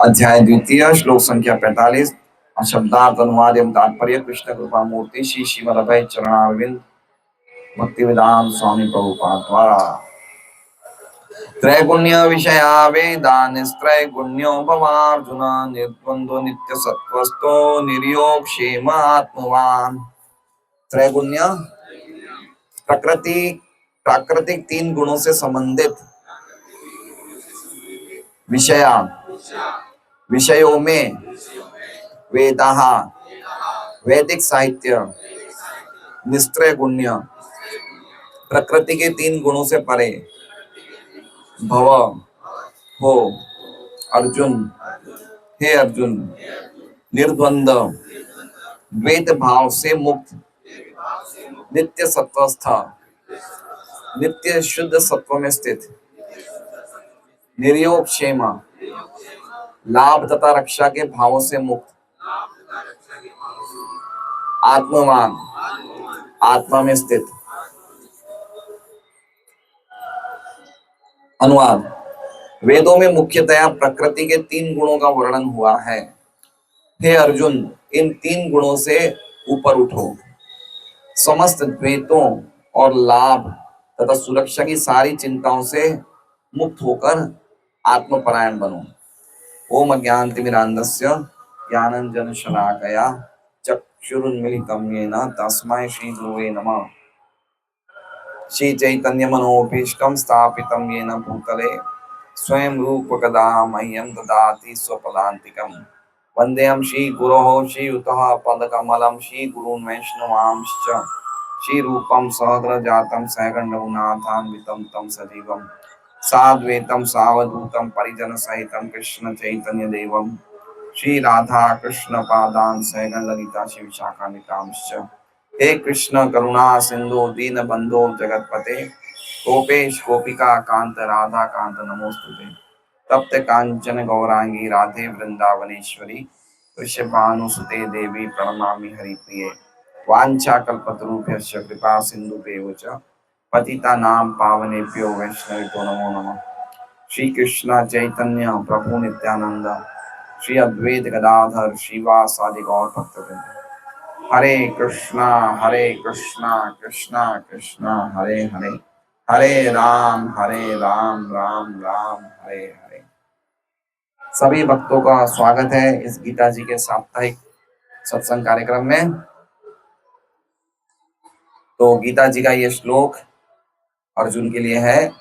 अध्याय द्वितीय श्लोक संख्या 45 शब्दार्थ अनुवाद एवं तात्पर्य कृष्ण कृपा मूर्ति श्री श्रीमद अभय चरणारविंद भक्ति वेदांत स्वामी प्रभुपाद द्वारा त्रैगुण्य विषया वेदा निस्त्रैगुण्यो भवार्जुन निर्द्वंद्व नित्य सत्वस्थो निर्योग क्षेम आत्मवान। त्रैगुण्य प्रकृति प्राकृतिक तीन गुणों से संबंधित विषया विषयों में वेदाः वैदिक साहित्य निस्त्रय गुण्य प्रकृति के तीन गुणों से परे भव हो अर्जुन हे अर्जुन निर्द्वंद्व द्वैत भाव से मुक्त नित्य सत्वस्थ नित्य शुद्ध सत्व में स्थित निर्योग क्षेम लाभ तथा रक्षा के भावों से मुक्त आत्मवान आत्मा में स्थित। अनुवाद। वेदों में मुख्यतया प्रकृति के तीन गुणों का वर्णन हुआ है। हे अर्जुन, इन तीन गुणों से ऊपर उठो, समस्त द्वैतों और लाभ तथा सुरक्षा की सारी चिंताओं से मुक्त होकर आत्मपरायण बनो। ओम अज्ञानतिमिरान्धस्य ज्ञानाञ्जनशलाकया चक्षुरुन्मीलितं येन तस्मै श्रीगुरवे नमः। श्रीचैतन्यमनोभीष्टं स्थापितं येन भूतले स्वयं रूपकदा मह्यं ददाति स्वपदान्तिकम्। वन्देऽहं श्रीगुरोः श्रीयुतः पदकमलं श्रीगुरून् वैष्णवांश्च श्रीरूपं सहग्रजातं सहगणरघुनाथान्वितं तं सजीवं साद्वैतं सावधूतं परिजनसहितं कृष्णचैतन्यदेवं श्रीराधा कृष्णपादान् सहगणललिता श्रीविशाखान्वितांश्च। हे कृष्ण करुणा सिंधु दीन बंधो जगतपते गोपेश गोपिका कांत राधा कांत नमोस्तुते। तप्त कांचन गौरांगी राधे वृंदावनेश्वरी वृषभानुसुते देवी प्रणमामि हरिप्रिये। वाञ्छा कल्पतरुभ्यश्च कृपा सिन्धुभ्येव च पतितानां पावनेभ्यो वैष्णवेभ्यो नमो नमः। श्री कृष्ण चैतन्य प्रभु नित्यानंद श्री अद्वैत गदाधर श्रीवासादि गौर भक्तवृंद। हरे कृष्णा कृष्णा कृष्णा हरे हरे, हरे राम राम राम हरे हरे। सभी भक्तों का स्वागत है इस गीता जी के साप्ताहिक सत्संग कार्यक्रम में। तो गीता जी का ये श्लोक अर्जुन के लिए है,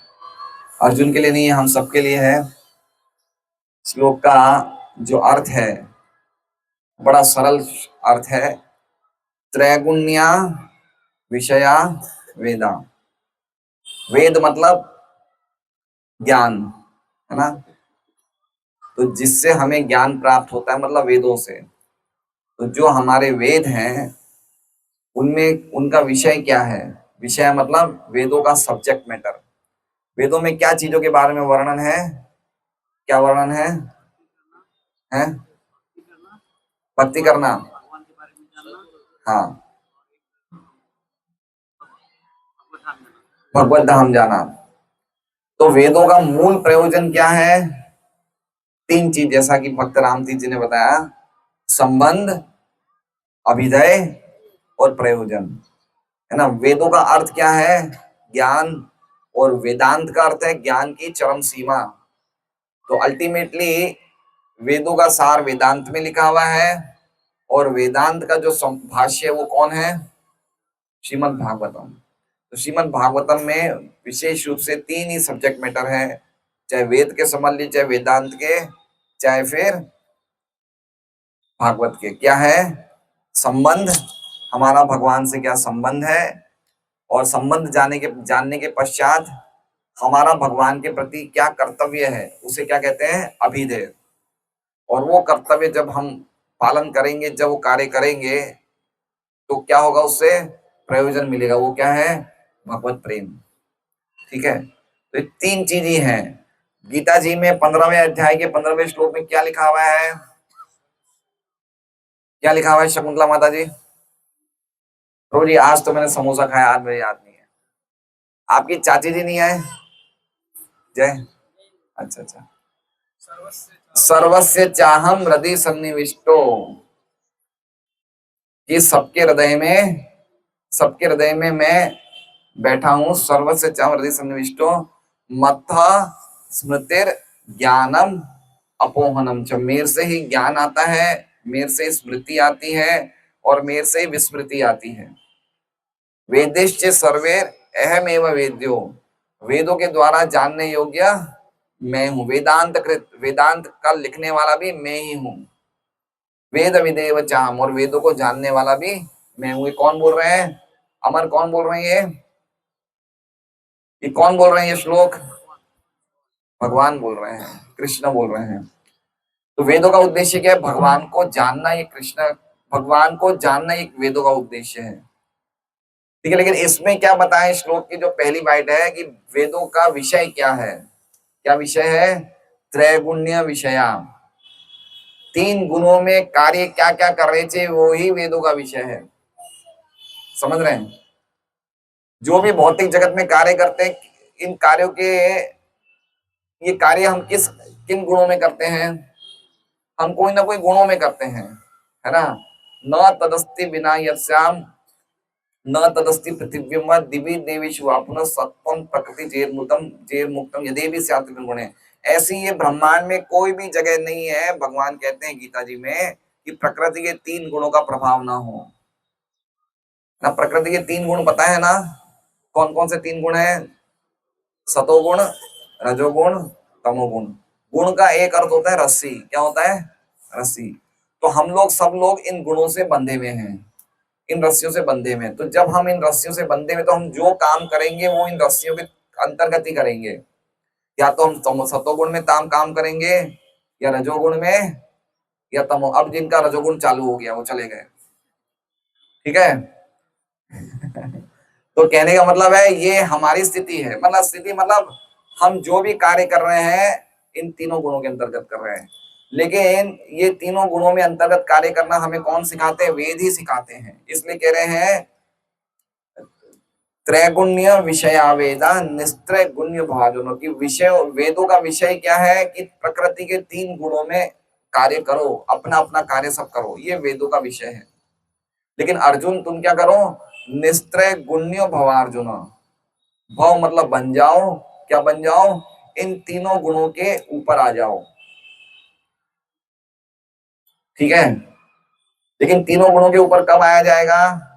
अर्जुन के लिए नहीं, हम सबके लिए है। श्लोक का जो अर्थ है बड़ा सरल अर्थ है, त्रैगुण्या विषया वेदा। वेद मतलब ज्ञान है ना, तो जिससे हमें ज्ञान प्राप्त होता है मतलब वेदों से। तो जो हमारे वेद हैं उनमें उनका विषय क्या है? विषय मतलब वेदों का सब्जेक्ट मैटर। वेदों में क्या चीजों के बारे में वर्णन है? क्या वर्णन है? हैं? भक्ति करना, हाँ, भगवत धाम जाना। तो वेदों का मूल प्रयोजन क्या है? तीन चीज, जैसा कि भक्त रामतीर्थ जी ने बताया, संबंध, अभिधेय और प्रयोजन, है ना। वेदों का अर्थ क्या है? ज्ञान, और वेदांत का अर्थ है ज्ञान की चरम सीमा। तो अल्टीमेटली वेदों का सार वेदांत में लिखा हुआ है, और वेदांत का जो भाष्य है वो कौन है? श्रीमद् भागवतम। तो श्रीमद् भागवतम में विशेष रूप से तीन ही सब्जेक्ट मैटर है, चाहे वेद के समझ लीजिए, चाहे वेदांत के, चाहे फिर भागवत के। क्या है? संबंध, हमारा भगवान से क्या संबंध है, और संबंध जानने के पश्चात हमारा भगवान के प्रति क्या कर्तव्य है, उसे क्या कहते हैं? अभिधेय। और वो कर्तव्य जब हम पालन करेंगे, जब वो कार्य करेंगे, तो क्या होगा? उससे प्रयोजन मिलेगा। वो क्या है? भगवत प्रेम। ठीक है, तो ये तीन चीज ही हैं। गीता जी में 15वें अध्याय के 15वें श्लोक में क्या लिखा हुआ है? क्या लिखा हुआ है शकुंतला माता जी? प्रभु जी आज तो मैंने समोसा खाया, आज मेरे याद नहीं है। आपकी चाची जी नहीं आए? जय, अच्छा अच्छा, सर्वस्य चाहम हृदय सन्निविष्टो, कि सबके हृदय में मैं बैठा हूं। सर्वस्य चाहम हृदय सन्निविष्टो मत्था स्मृतिर ज्ञानम अपोहनम च, मेरे से ही ज्ञान आता है, मेरे से स्मृति आती है और मेरे से विस्मृति आती है। वेदिश्च सर्वे अहमेव वेद्यो, वेदों के द्वारा जानने योग्य मैं हूं। वेदांत कृत, वेदांत का लिखने वाला भी मैं ही हूं। वेद विदेव चाम, और वेदों को जानने वाला भी मैं हूं। ये कौन बोल रहे हैं? अमर कौन बोल रहे हैं? ये कौन बोल रहे हैं? ये श्लोक भगवान बोल रहे हैं, कृष्ण बोल रहे हैं। तो वेदों का उद्देश्य क्या है? भगवान को जानना। ये कृष्ण, भगवान को जानना एक वेदों का उद्देश्य है। ठीक है, लेकिन इसमें क्या बताएं? श्लोक की जो पहली बाइट है कि वेदों का विषय क्या है? क्या विषय है? त्रैगुण्य विषया, तीन गुणों में कार्य क्या क्या कर रहे थे वो ही वेदों का विषय है। समझ रहे हैं? जो भी भौतिक जगत में कार्य करते हैं, इन कार्यों के, ये कार्य हम किन गुणों में करते हैं? हम कोई ना कोई गुणों में करते हैं, है ना। न तदस्ति बिना यस्याम न तदस्ति पृथिव्यम दिवि देवेषु पुनः सत्वम प्रकृति जेर्मुक्तम यदेवी स्यात् गुणे। ऐसी ये ब्रह्मांड में कोई भी जगह नहीं है, भगवान कहते हैं गीता जी में, कि प्रकृति के तीन गुणों का प्रभाव ना हो। ना प्रकृति के तीन गुण पता है ना? कौन कौन से तीन गुण है? सतोगुण, रजोगुण, तमोगुण। गुण का एक अर्थ होता है रस्सी। क्या होता है? रस्सी। तो हम लोग, सब लोग इन गुणों से बंधे हुए हैं, इन रस्सियों से बंधे में। तो जब हम इन रस्सियों से बंधे में, तो हम जो काम करेंगे वो इन रस्सियों के अंतर्गत ही करेंगे। या तो हम सतोगुण में काम करेंगे, या रजोगुण में, या तमो। अब जिनका रजोगुण चालू हो गया वो चले गए। ठीक है। तो कहने का मतलब है ये हमारी स्थिति है। मतलब स्थिति मतलब हम जो भी कार्य कर रहे हैं इन तीनों गुणों के अंतर्गत कर रहे हैं। लेकिन ये तीनों गुणों में अंतर्गत कार्य करना हमें कौन सिखाते हैं? वेद ही सिखाते हैं। इसलिए कह रहे हैं त्रैगुण्य विषया वेदा निस्त्रय गुण्य भाजनों की। विषय, वेदों का विषय क्या है? कि प्रकृति के तीन गुणों में कार्य करो, अपना अपना कार्य सब करो, ये वेदों का विषय है। लेकिन अर्जुन तुम क्या करो? निस्त्रय गुण्य भवार्जुन। भव मतलब बन जाओ। क्या बन जाओ? इन तीनों गुणों के ऊपर आ जाओ। ठीक है। लेकिन तीनों गुणों के ऊपर कब आया जाएगा?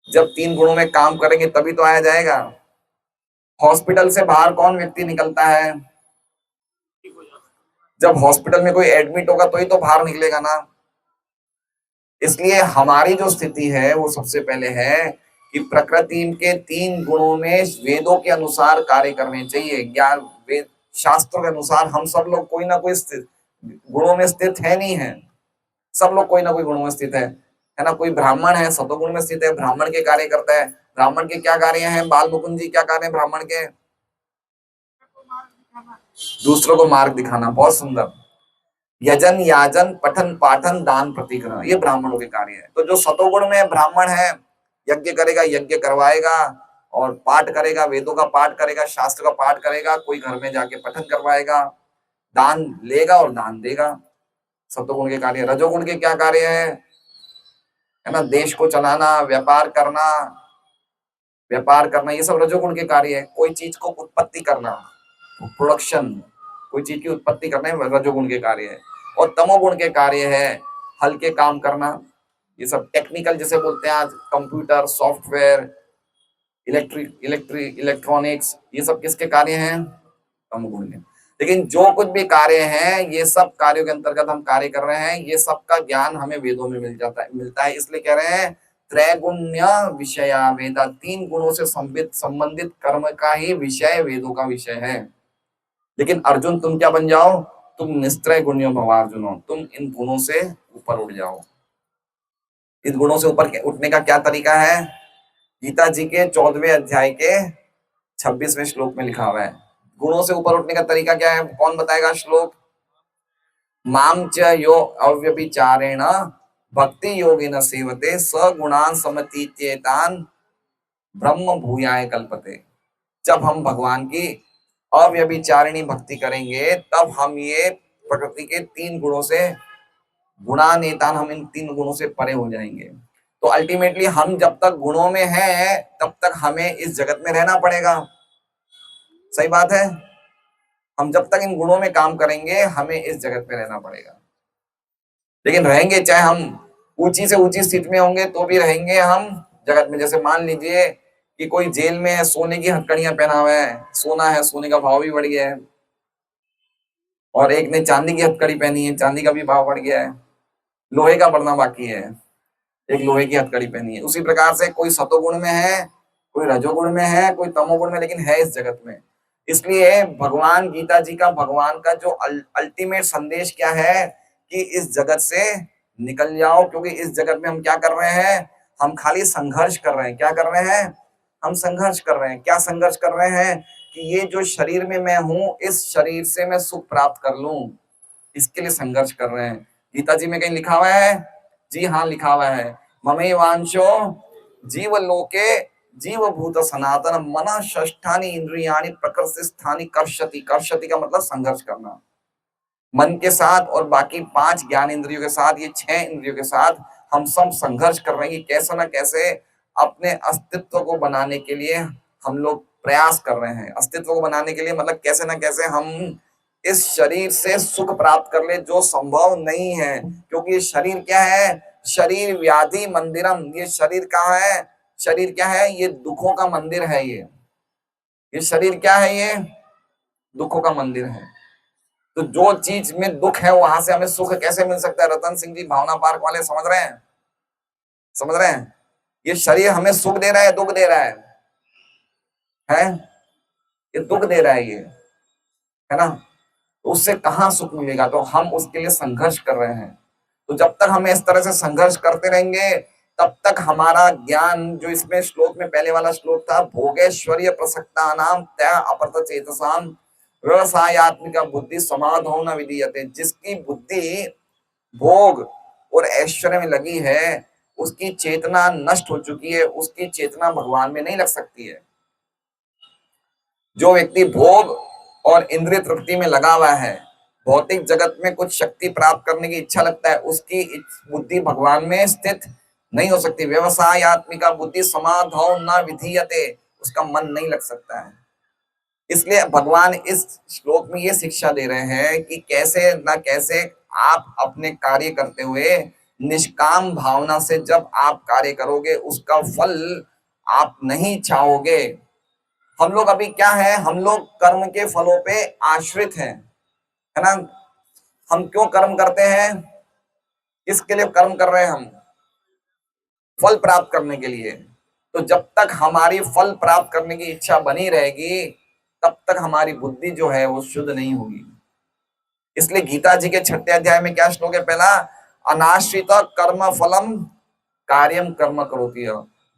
जब तीन गुणों में काम करेंगे तभी तो आया जाएगा। हॉस्पिटल से बाहर कौन व्यक्ति निकलता है? जब हॉस्पिटल में कोई एडमिट होगा तो ही तो बाहर निकलेगा ना। इसलिए हमारी जो स्थिति है वो सबसे पहले है कि प्रकृति के तीन गुणों में वेदों के अनुसार कार्य करने चाहिए। ज्ञान, वेद शास्त्रों के अनुसार हम सब लोग कोई ना कोई गुणों में स्थित है, नहीं है। सब लोग कोई ना कोई गुणों में स्थित है ना। कोई ब्राह्मण है, सतोगुण में स्थित है, ब्राह्मण के कार्य करता है। ब्राह्मण के क्या कार्य हैं? बाल मुकुंद जी क्या कार्य है ब्राह्मण के? दूसरों को मार्ग दिखाना। बहुत सुंदर। यजन याजन पठन पाठन दान प्रतिग्रह, ये ब्राह्मणों के कार्य है। तो जो सतोगुण में ब्राह्मण है, यज्ञ करेगा, यज्ञ करवाएगा, और पाठ करेगा, वेदों का पाठ करेगा, शास्त्र का पाठ करेगा, कोई घर में जाके पठन करवाएगा, दान लेगा और दान देगा। सतोगुण के कार्य। रजोगुण के क्या कार्य है ना? देश को चलाना, व्यापार करना, ये सब रजोगुण के कार्य है। कोई चीज को उत्पत्ति करना, प्रोडक्शन, कोई चीज की उत्पत्ति करना है, रजोगुण के कार्य है। और तमोगुण के कार्य है हल्के काम करना, ये सब टेक्निकल, जैसे बोलते हैं आज कंप्यूटर, सॉफ्टवेयर, इलेक्ट्रॉनिक्स, ये सब किसके कार्य हैं? तमोगुण के। लेकिन जो कुछ भी कार्य हैं, ये सब कार्यों के अंतर्गत हम कार्य कर रहे हैं, ये सब का ज्ञान हमें वेदों में मिलता है। इसलिए कह रहे हैं त्रैगुण्य विषया वेदा, तीन गुणों से संबंधित कर्म का ही विषय वेदों का विषय है। लेकिन अर्जुन तुम क्या बन जाओ? तुम निस्त्रय गुण्यो भव अर्जुनो, तुम इन गुणों से ऊपर उठ जाओ। इन गुणों से ऊपर उठने का क्या तरीका है? गीता जी के 14वें अध्याय के 26वें श्लोक में लिखा हुआ है। गुणों से ऊपर उठने का तरीका क्या है? कौन बताएगा श्लोक? माम च यो अव्यभिचारेण भक्ति योगेन सेवते स गुणान समतीत्येतान ब्रह्म भूयाय कल्पते। जब हम भगवान की अव्यभिचारिणी भक्ति करेंगे, तब हम ये प्रकृति के 3 गुणों से गुणानेतान, हम इन 3 गुणों से परे हो जाएंगे। तो अल्टीमेटली हम जब तक गुणों में हैं तब तक हमें इस जगत में रहना पड़ेगा। सही बात है। हम जब तक इन गुणों में काम करेंगे हमें इस जगत में रहना पड़ेगा। लेकिन रहेंगे, चाहे हम ऊंची से ऊंची स्थिति में होंगे तो भी रहेंगे हम जगत में। जैसे मान लीजिए कि कोई जेल में है, सोने की हथकड़ियां पहना हुआ है, सोना है, सोने का भाव भी बढ़ गया है, और एक ने चांदी की हथकड़ी पहनी है, चांदी का भी भाव बढ़ गया है, लोहे का बढ़ना बाकी है, एक लोहे की हथकड़ी पहनी है। उसी प्रकार से कोई सतोगुण में है, कोई रजोगुण में है, कोई तमोगुण में, लेकिन है इस जगत में। इसलिए भगवान गीता जी का, भगवान का जो अल्टीमेट संदेश क्या है कि इस जगत से निकल जाओ, क्योंकि इस जगत में हम क्या कर रहे हैं, हम खाली संघर्ष कर रहे हैं। क्या कर रहे हैं, हम संघर्ष कर रहे हैं। क्या संघर्ष कर रहे हैं कि ये जो शरीर में मैं हूं, इस शरीर से मैं सुख प्राप्त कर लूं, इसके लिए संघर्ष कर रहे हैं। गीता जी में कहीं लिखा हुआ है? जी हाँ, लिखा हुआ है, ममे वांशो जीव लोके जीव भूत सनातन मन षष्ठानि इंद्रियाणि प्रकृति स्थानि कर्षति। कर्षति का मतलब संघर्ष करना, मन के साथ और बाकी 5 ज्ञान इंद्रियों के साथ, ये 6 इंद्रियों के साथ हम सब संघर्ष कर रहे हैं कि कैसे ना कैसे अपने अस्तित्व को बनाने के लिए हम लोग प्रयास कर रहे हैं। अस्तित्व को बनाने के लिए मतलब कैसे ना कैसे हम इस शरीर से सुख प्राप्त कर ले, जो संभव नहीं है, क्योंकि ये शरीर क्या है, शरीर व्याधि मंदिरम। ये शरीर कहाँ है, शरीर क्या है, ये दुखों का मंदिर है। ये शरीर क्या है, ये दुखों का मंदिर है। तो जो चीज में दुख है वहां से हमें सुख कैसे मिल सकता है? रतन सिंह जी भावना पार्क वाले समझ रहे हैं, समझ रहे हैं? ये शरीर हमें सुख दे रहा है, दुख दे रहा है? ये दुख दे रहा है ना? तो उससे कहाँ सुख मिलेगा? तो हम उसके लिए संघर्ष कर रहे हैं। तो जब तक हम इस तरह से संघर्ष करते रहेंगे तब तक हमारा ज्ञान, जो इसमें श्लोक में पहले वाला श्लोक था, भोगेश्वर्य प्रसक्ता नाम त्या अपरत चेतसाम व्यवसायत्मिका बुद्धि समाधो न विधीयते। जिसकी बुद्धि भोग और ऐश्वर्य में लगी है, उसकी चेतना नष्ट हो चुकी है, उसकी चेतना भगवान में नहीं लग सकती है। जो व्यक्ति भोग और इंद्रिय तृप्ति में लगा हुआ है, भौतिक जगत में कुछ शक्ति प्राप्त करने की इच्छा लगता है, उसकी बुद्धि भगवान में स्थित नहीं हो सकती। व्यवसायत्मिका बुद्धि समाधौ न विधीयते, उसका मन नहीं लग सकता है। इसलिए भगवान इस श्लोक में ये शिक्षा दे रहे हैं कि कैसे ना कैसे आप अपने कार्य करते हुए निष्काम भावना से जब आप कार्य करोगे, उसका फल आप नहीं चाहोगे। हम लोग अभी क्या है, हम लोग कर्म के फलों पे आश्रित हैं, है ना? हम क्यों कर्म करते हैं, किसके लिए कर्म कर रहे हैं हम? फल प्राप्त करने के लिए। तो जब तक हमारी फल प्राप्त करने की इच्छा बनी रहेगी तब तक हमारी बुद्धि जो है वो शुद्ध नहीं होगी। इसलिए गीता जी के 6ठे अध्याय में क्या श्लोक है पहला? अनाश्रित कर्म फलम कार्यम कर्म करोति।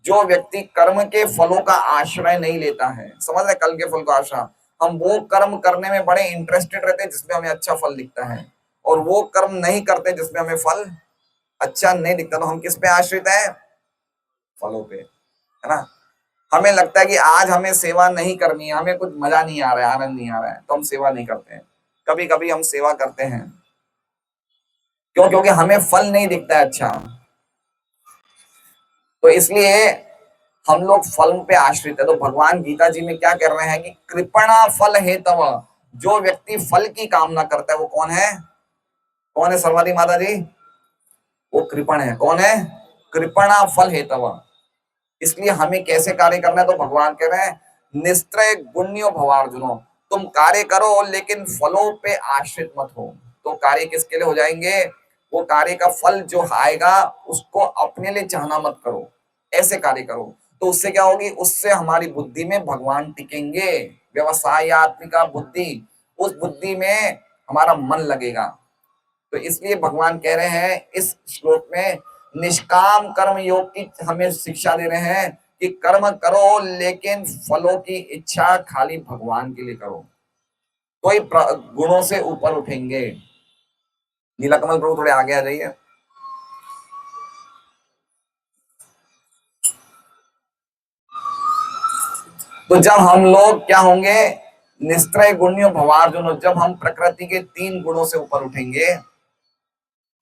जो व्यक्ति कर्म के फलों का आश्रय नहीं लेता है, समझ रहे, कल के फल का आश्रय, हम वो कर्म करने में बड़े इंटरेस्टेड रहते हैं जिसमें हमें अच्छा फल दिखता है, और वो कर्म नहीं करते जिसमें हमें फल अच्छा नहीं दिखता। तो हम किस पे आश्रित है? फलों पे, है ना? हमें लगता है कि आज हमें सेवा नहीं करनी है, हमें कुछ मजा नहीं आ रहा है, आनंद नहीं आ रहा है, तो हम सेवा नहीं करते हैं। कभी कभी हम सेवा करते हैं, क्यों? क्योंकि हमें फल नहीं दिखता है अच्छा। तो इसलिए हम लोग फल पे आश्रित है। तो भगवान गीता जी में क्या कर रहे हैं कि कृपणा फल हेतव। जो व्यक्ति फल की कामना करता है वो कौन है? कौन है सर्वादी माता जी? वो कृपण है। कौन है? कृपणा फल हेतव। इसलिए हमें कैसे कार्य करना है? तो भगवान कह रहे हैं निस्त्रय गुण्यो भवार्जुनो, तुम कार्य करो लेकिन फलों पे आश्रित मत हो। तो कार्य किसके लिए हो जाएंगे? वो कार्य का फल जो आएगा उसको अपने लिए चाहना मत करो, ऐसे कार्य करो। तो उससे क्या होगी? उससे हमारी बुद्धि में भगवान टिकेंगे। व्यवसायत्मिका बुद्धि, उस बुद्धि में हमारा मन लगेगा। तो इसलिए भगवान कह रहे हैं इस श्लोक में निष्काम कर्म योग की हमें शिक्षा दे रहे हैं कि कर्म करो लेकिन फलों की इच्छा खाली भगवान के लिए करो, तो ही गुणों से ऊपर उठेंगे। नीलाकमल प्रभु थोड़े आगे आ जाइए। तो जब हम लोग क्या होंगे, निस्त्रय गुण्यो भवार्जुनो, जब हम प्रकृति के 3 गुणों से ऊपर उठेंगे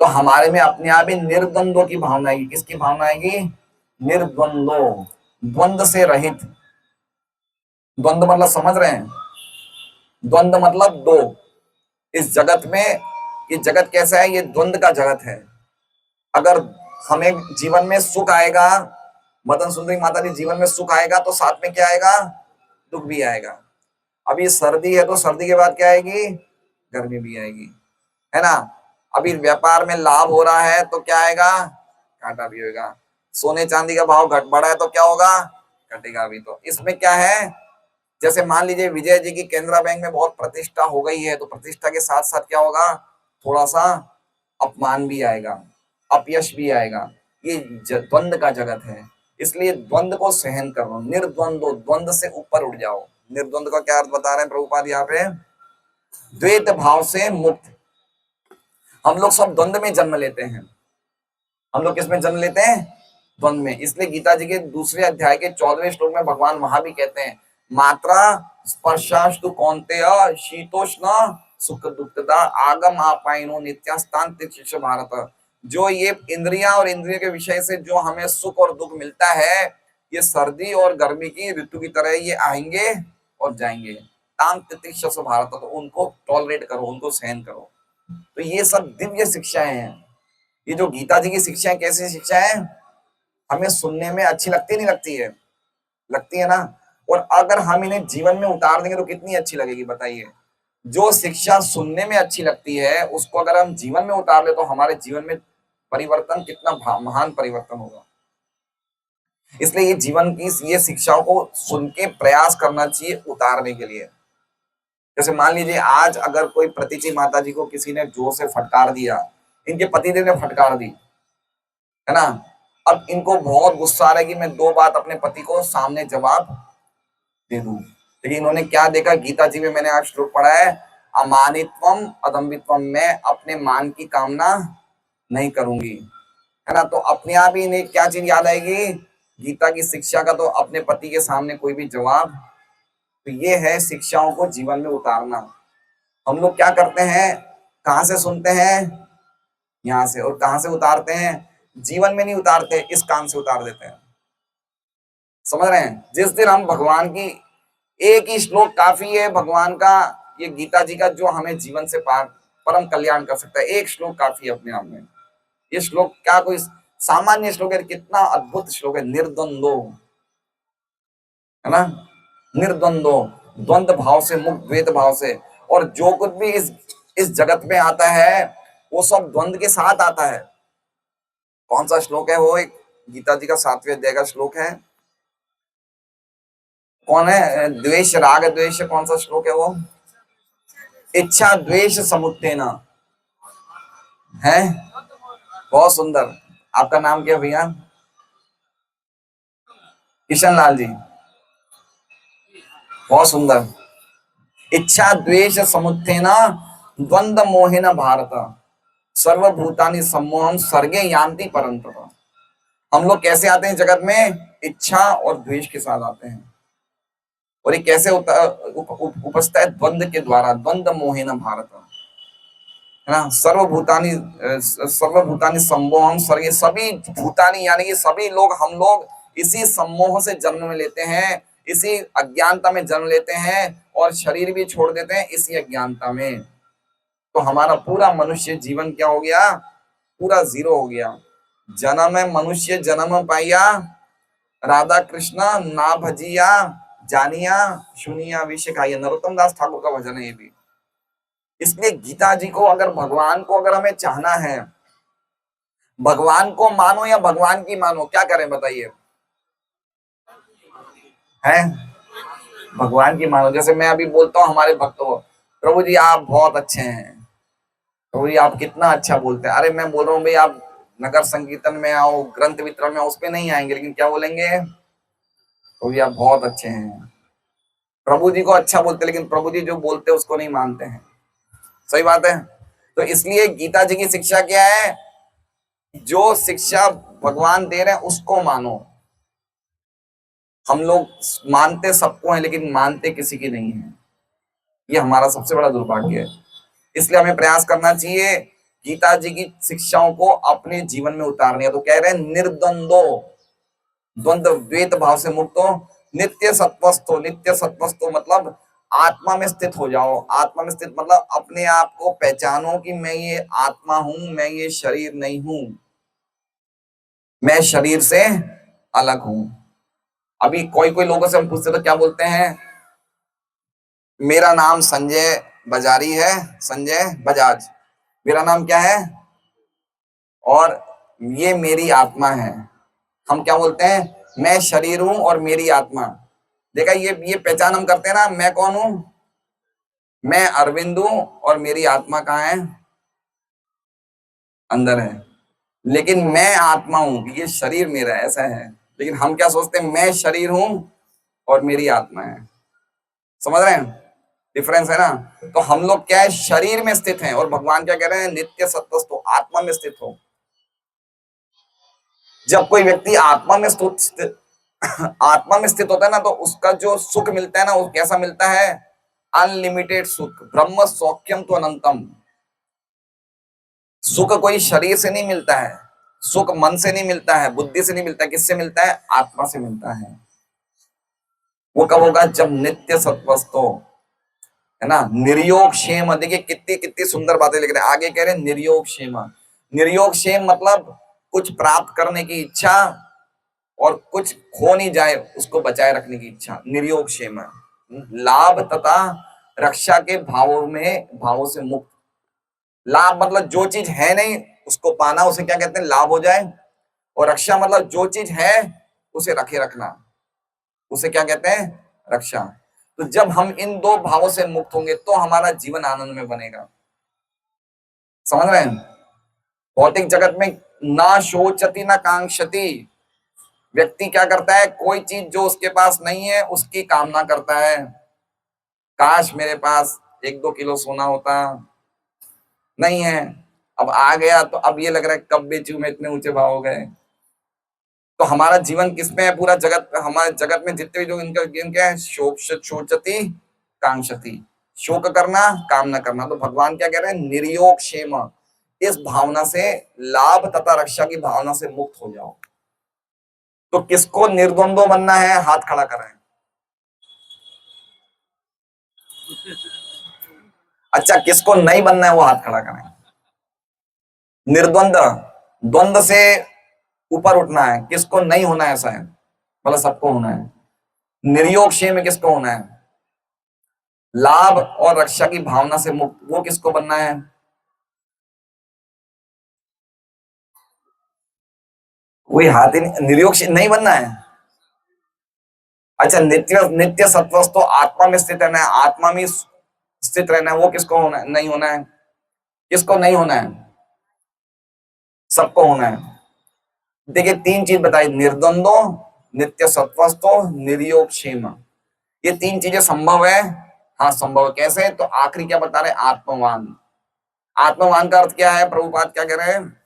तो हमारे में अपने आप ही निर्द्वंद्व की भावना आएगी। किसकी भावना आएगी? निर्द्वंद्व, द्वंद्व से रहित। द्वंद्व मतलब समझ रहे हैं? द्वंद्व मतलब दो। इस जगत में, ये जगत कैसा है? ये द्वंद्व का जगत है। अगर हमें जीवन में सुख आएगा, मदन सुंदरी माता जी, जीवन में सुख आएगा तो साथ में क्या आएगा? दुख भी आएगा। अभी सर्दी है तो सर्दी के बाद क्या आएगी? गर्मी भी आएगी, है ना। अभी व्यापार में लाभ हो रहा है तो क्या आएगा? घाटा भी होगा। सोने चांदी का भाव घट बढ़ा है तो क्या होगा? घटेगा भी। तो इसमें क्या है, जैसे मान लीजिए विजय जी की केनरा बैंक में बहुत प्रतिष्ठा हो गई है, तो प्रतिष्ठा के साथ साथ क्या होगा? थोड़ा सा अपमान भी आएगा, अपयश भी आएगा। ये द्वंद्व का जगत है, इसलिए द्वंद्व को सहन करो। निर्द्वंद्व, द्वंद्व से ऊपर उठ जाओ। निर्द्वंद्व का क्या अर्थ बता रहे हैं प्रभुपाद यहाँ पे? द्वैत भाव से मुक्त। हम लोग सब द्वंद्व में जन्म लेते हैं। हम लोग किसमें जन्म लेते हैं? द्वंद्व में। इसलिए गीता जी के दूसरे अध्याय के 14वें श्लोक में भगवान वहां भी कहते हैं, मात्रा स्पर्शास्तु कौन्तेय शीतोष्ण सुख दुखदा आगम आपाइनो नित्यास्तांतिश भारत। जो ये इंद्रियां और इंद्रियों के विषय से जो हमें सुख और दुख मिलता है, ये सर्दी और गर्मी की ऋतु की तरह ये आएंगे और जाएंगे। ताम तितिक्ष भारत, तो उनको टॉलरेट करो, उनको सहन करो। तो ये सब दिव्य शिक्षाएं हैं। ये जो गीता जी की शिक्षाएं कैसी शिक्षाएं? हमें सुनने में अच्छी लगती नहीं लगती है? लगती है ना। और अगर हम इन्हें जीवन में उतार देंगे तो कितनी अच्छी लगेगी, बताइए। जो शिक्षा सुनने में अच्छी लगती है उसको अगर हम जीवन में उतार ले तो हमारे जीवन में परिवर्तन, कितना महान परिवर्तन होगा। इसलिए ये जीवन की ये शिक्षाओं को सुन के प्रयास करना चाहिए उतारने के लिए। जैसे मान लीजिए आज अगर कोई प्रतिची माता जी को किसी ने जोर से फटकार दिया, इनके पतिदेव ने फटकार दी, है ना। अब इनको बहुत गुस्सा आ रहा है कि मैं 2 बात अपने पति को सामने जवाब दे दूं। लेकिन इन्होंने क्या देखा? गीता जी में मैंने आज श्लोक पढ़ा है, अमानित्वम अदम्बित्वम, मैं अपने मान की कामना नहीं करूंगी, है ना। तो अपने आप ही इन्हें क्या चीज याद आएगी? गीता की शिक्षा का। तो अपने पति के सामने कोई भी जवाब। तो ये है शिक्षाओं को जीवन में उतारना। हम लोग क्या करते हैं? कहाँ से सुनते हैं? यहाँ से। और कहाँ से उतारते हैं? जीवन में नहीं उतारते, इस कान से उतार देते हैं। समझ रहे हैं? जिस दिन हम भगवान की, एक ही श्लोक काफी है भगवान का, ये गीता जी का, जो हमें जीवन से पार परम कल्याण कर सकता है। एक श्लोक काफी है अपने आप में। ये श्लोक क्या कोई सामान्य श्लोक है? कितना अद्भुत श्लोक है। निर्द्वंदो, है ना। निर्द्वंदो, द्वंद्व भाव से मुक्त, द्वैत भाव से। और जो कुछ भी इस जगत में आता है वो सब द्वंद्व के साथ आता है। कौन सा श्लोक है वो? एक गीता जी का 7वें अध्याय का श्लोक है। कौन है? द्वेष राग द्वेष, कौन सा श्लोक है वो? इच्छा द्वेष समुत्थेन, है। बहुत सुंदर। आपका नाम क्या भैया? किशन लाल जी, बहुत सुंदर। इच्छा द्वेष समुत्थेन द्वंद्व मोहेन भारत सर्वभूतानि सम्मोहन सर्गे यान्ति परन्तप। हम लोग कैसे आते हैं जगत में? इच्छा और द्वेष के साथ आते हैं। और ये कैसे उपजता है? द्वंद्व के द्वारा। द्वंद्व मोहेन भारत, है ना। सर्वभूतानि सम्मोहन सर्गे, सभी भूतानी यानी कि सभी लोग, हम लोग इसी सम्मोह से जन्म में लेते हैं, इसी अज्ञानता में जन्म लेते हैं और शरीर भी छोड़ देते हैं इसी अज्ञानता में। तो हमारा पूरा मनुष्य जीवन क्या हो गया? पूरा जीरो हो गया। जन्म मनुष्य जन्म पाइया, राधा कृष्ण ना भजिया, जानिया सुनिया विषय खाइया। नरोत्तम दास ठाकुर का भजन है ये भी। इसलिए गीता जी को, अगर भगवान को अगर हमें चाहना है, भगवान को मानो या भगवान की मानो, क्या करें बताइए? है भगवान की मानो। जैसे मैं अभी बोलता हूँ हमारे भक्तों, प्रभु जी आप बहुत अच्छे हैं, प्रभु जी आप कितना अच्छा बोलते हैं। अरे मैं बोल रहा हूँ भाई आप नगर संकीर्तन में आओ, ग्रंथ वितरण में, उस पे नहीं आएंगे, लेकिन क्या बोलेंगे? प्रभु जी आप बहुत अच्छे हैं। प्रभु जी को अच्छा बोलते, लेकिन प्रभु जी जो बोलते हैं उसको नहीं मानते हैं। सही बात है। तो इसलिए गीता जी की शिक्षा क्या है? जो शिक्षा भगवान दे रहे हैं उसको मानो। हम लोग मानते सबको हैं लेकिन मानते किसी की नहीं है। ये हमारा सबसे बड़ा दुर्भाग्य है। इसलिए हमें प्रयास करना चाहिए गीता जी की शिक्षाओं को अपने जीवन में उतारनी है। तो कह रहे हैं निर्द्वंदो, द्वंद्व द्वैत भाव से मुक्त हो, नित्य सत्वस्थो। नित्य सत्वस्थो मतलब आत्मा में स्थित हो जाओ। आत्मा में स्थित मतलब अपने आप को पहचानो कि मैं ये आत्मा हूं, मैं ये शरीर नहीं हूं, मैं शरीर से अलग हूं। अभी कोई कोई लोगों से हम पूछते तो क्या बोलते हैं, मेरा नाम संजय बाजारी है, संजय बजाज मेरा नाम क्या है, और ये मेरी आत्मा है। हम क्या बोलते हैं, मैं शरीर हूं और मेरी आत्मा। देखा, ये पहचान हम करते हैं ना, मैं कौन हूं, मैं अरविंद हूं और मेरी आत्मा कहाँ है, अंदर है। लेकिन मैं आत्मा हूं, ये शरीर मेरा है, ऐसा है। लेकिन हम क्या सोचते हैं, मैं शरीर हूं और मेरी आत्मा है। समझ रहे हैं डिफरेंस है ना। तो हम लोग क्या है, शरीर में स्थित हैं, और भगवान क्या कह रहे हैं, नित्य सत्वस्थो, आत्मा में स्थित हो। जब कोई व्यक्ति आत्मा में स्थित आत्मा में स्थित होता है ना, तो उसका जो सुख मिलता है ना, वो कैसा मिलता है, अनलिमिटेड सुख, ब्रह्म सौख्यम तो अनंतम। सुख कोई शरीर से नहीं मिलता है, सुख मन से नहीं मिलता है, बुद्धि से नहीं मिलता है, किससे मिलता है, आत्मा से मिलता है। वो कब होगा, जब नित्य सत्वस्थो, है ना। निर्योग क्षेम, देखिए कितनी कितनी सुंदर बातें लिख रहे हैं। आगे कह रहे हैं निर्योग क्षेम। निर्योग क्षेम मतलब कुछ प्राप्त करने की इच्छा और कुछ खो नहीं जाए उसको बचाए रखने की इच्छा, निर्योग क्षेम। लाभ तथा रक्षा के भावों से मुक्त। लाभ मतलब जो चीज है नहीं उसको पाना, उसे क्या कहते हैं, लाभ हो जाए। और रक्षा मतलब जो चीज है उसे रखे रखना, उसे क्या कहते हैं, रक्षा। तो जब हम इन दो भावों से मुक्त होंगे तो हमारा जीवन आनंद में बनेगा। समझ रहे हैं। भौतिक जगत में ना शोचति ना कांक्षति, व्यक्ति क्या करता है, कोई चीज जो उसके पास नहीं है उसकी कामना करता है। काश मेरे पास 1-2 किलो सोना होता, नहीं है, अब आ गया तो अब ये लग रहा है कब बेचूं मैं, इतने ऊंचे भाव हो गए। तो हमारा जीवन किसमें है, पूरा जगत, हमारे जगत में जितने भी लोग, इनका गेम क्या है, शोचति कांक्षति, शोक करना, कामना करना। तो भगवान क्या कह रहे हैं, निर्योग क्षेम, इस भावना से, लाभ तथा रक्षा की भावना से मुक्त हो जाओ। तो किसको निर्द्वंदो बनना है, हाथ खड़ा करें। अच्छा, किसको नहीं बनना है वो हाथ खड़ा करें। निर्द्वंद, द्वंद से ऊपर उठना है, किसको नहीं होना है, ऐसा है, मतलब सबको होना है। निर्योग क्षेम किसको होना है, लाभ और रक्षा की भावना से मुक्त, वो किसको बनना है, कोई हाथ ही नहीं, निर्योग नहीं बनना है। अच्छा, नित्य नित्य सत्वस्त तो आत्मा में स्थित रहना है, आत्मा में स्थित रहना है, वो किसको होना है, नहीं होना है, किसको नहीं होना है, सबको होना है। देखिए 3 चीज बताई, निर्द्वंदो, नित्य सत्वस्तो, निर्योग क्षेम। ये 3 चीजें संभव है। हाँ संभव है, कैसे, तो आखिरी क्या बता रहे हैं, आत्मवान। आत्मवान का अर्थ क्या है, प्रभुपाद क्या कह रहे हैं,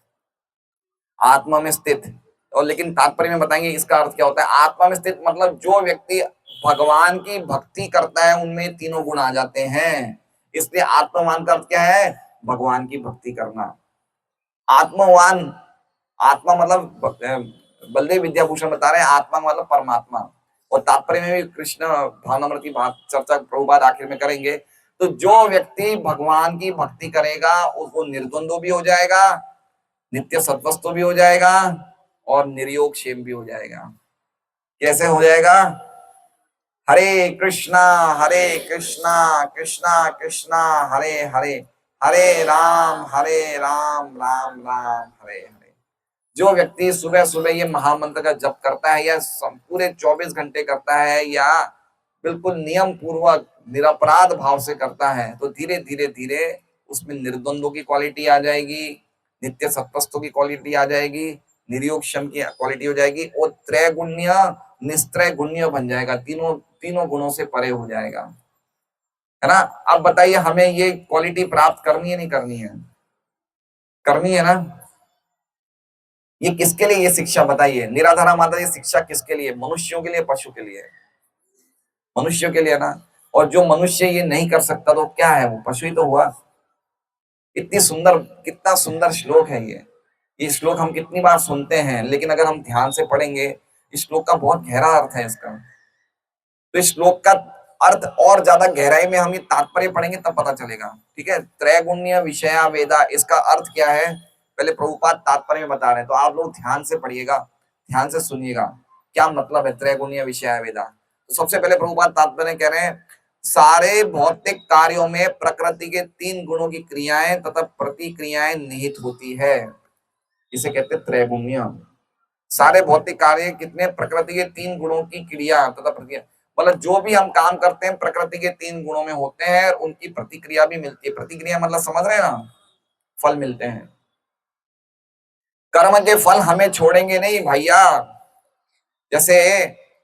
आत्मा में स्थित। और लेकिन तात्पर्य में बताएंगे इसका अर्थ क्या होता है। आत्मा में स्थित मतलब जो व्यक्ति भगवान की भक्ति करता है उनमें तीनों गुण आ जाते हैं। इसलिए आत्मवान का अर्थ क्या है, भगवान की भक्ति करना। आत्मवान, आत्मा मतलब बलदेव विद्याभूषण बता रहे हैं, आत्मा मतलब परमात्मा। और तात्पर्य में भी कृष्ण भावनामृत की बात चर्चा प्रभुपाद आखिर में करेंगे। तो जो व्यक्ति भगवान की भक्ति करेगा वो निर्द्वंदो भी हो जाएगा, नित्य सत्वस्तो भी हो जाएगा, और निर्योग क्षेम भी हो जाएगा। कैसे हो जाएगा, हरे कृष्णा कृष्णा कृष्णा हरे हरे, हरे राम राम राम हरे हरे। जो व्यक्ति सुबह सुबह ये महामंत्र का जप करता है, या पूरे 24 घंटे करता है, या बिल्कुल नियम पूर्वक निरपराध भाव से करता है, तो धीरे धीरे धीरे उसमें निर्द्वंदों की क्वालिटी आ जाएगी, नित्य सत्वस्तों की क्वालिटी आ जाएगी, निर्योग क्षम की क्वालिटी हो जाएगी, और त्रैगुण्य निस्त्रय गुण्य बन जाएगा, तीनों तीनों गुणों से परे हो जाएगा, है ना। अब बताइए हमें ये क्वालिटी प्राप्त करनी है, नहीं करनी है, करनी है ना। ये किसके लिए ये शिक्षा बताइए, निराधारा माता, ये शिक्षा किसके लिए, मनुष्यों के लिए, पशु के लिए, मनुष्यों के लिए ना। और जो मनुष्य ये नहीं कर सकता तो क्या है, वो पशु ही तो हुआ। इतनी सुंदर, कितना सुंदर श्लोक है ये श्लोक हम कितनी बार सुनते हैं, लेकिन अगर हम ध्यान से पढ़ेंगे इस श्लोक का बहुत गहरा अर्थ है इसका। तो इस श्लोक का अर्थ और ज्यादा गहराई में हम ये तात्पर्य पढ़ेंगे तब पता चलेगा। ठीक है, त्रैगुण्य विषया वेदा, इसका अर्थ क्या है पहले प्रभुपाद तात्पर्य में बता रहे हैं, तो आप लोग ध्यान से पढ़िएगा, ध्यान से सुनिएगा क्या मतलब है त्रैगुण्य विषया वेदा। तो सबसे पहले प्रभुपाद तात्पर्य कह रहे हैं, सारे भौतिक कार्यों में प्रकृति के 3 गुणों की क्रियाएं तथा प्रतिक्रियाएं निहित होती है, इसे कहते हैं त्रैगुण्य। सारे भौतिक कार्य कितने, प्रकृति के 3 गुणों की क्रिया तथा प्रतिक्रिया, मतलब जो भी हम काम करते हैं प्रकृति के 3 गुणों में होते हैं और उनकी प्रतिक्रिया भी मिलती है। प्रतिक्रिया मतलब समझ रहे हैं ना, फल मिलते हैं। कर्म के फल हमें छोड़ेंगे नहीं भैया। जैसे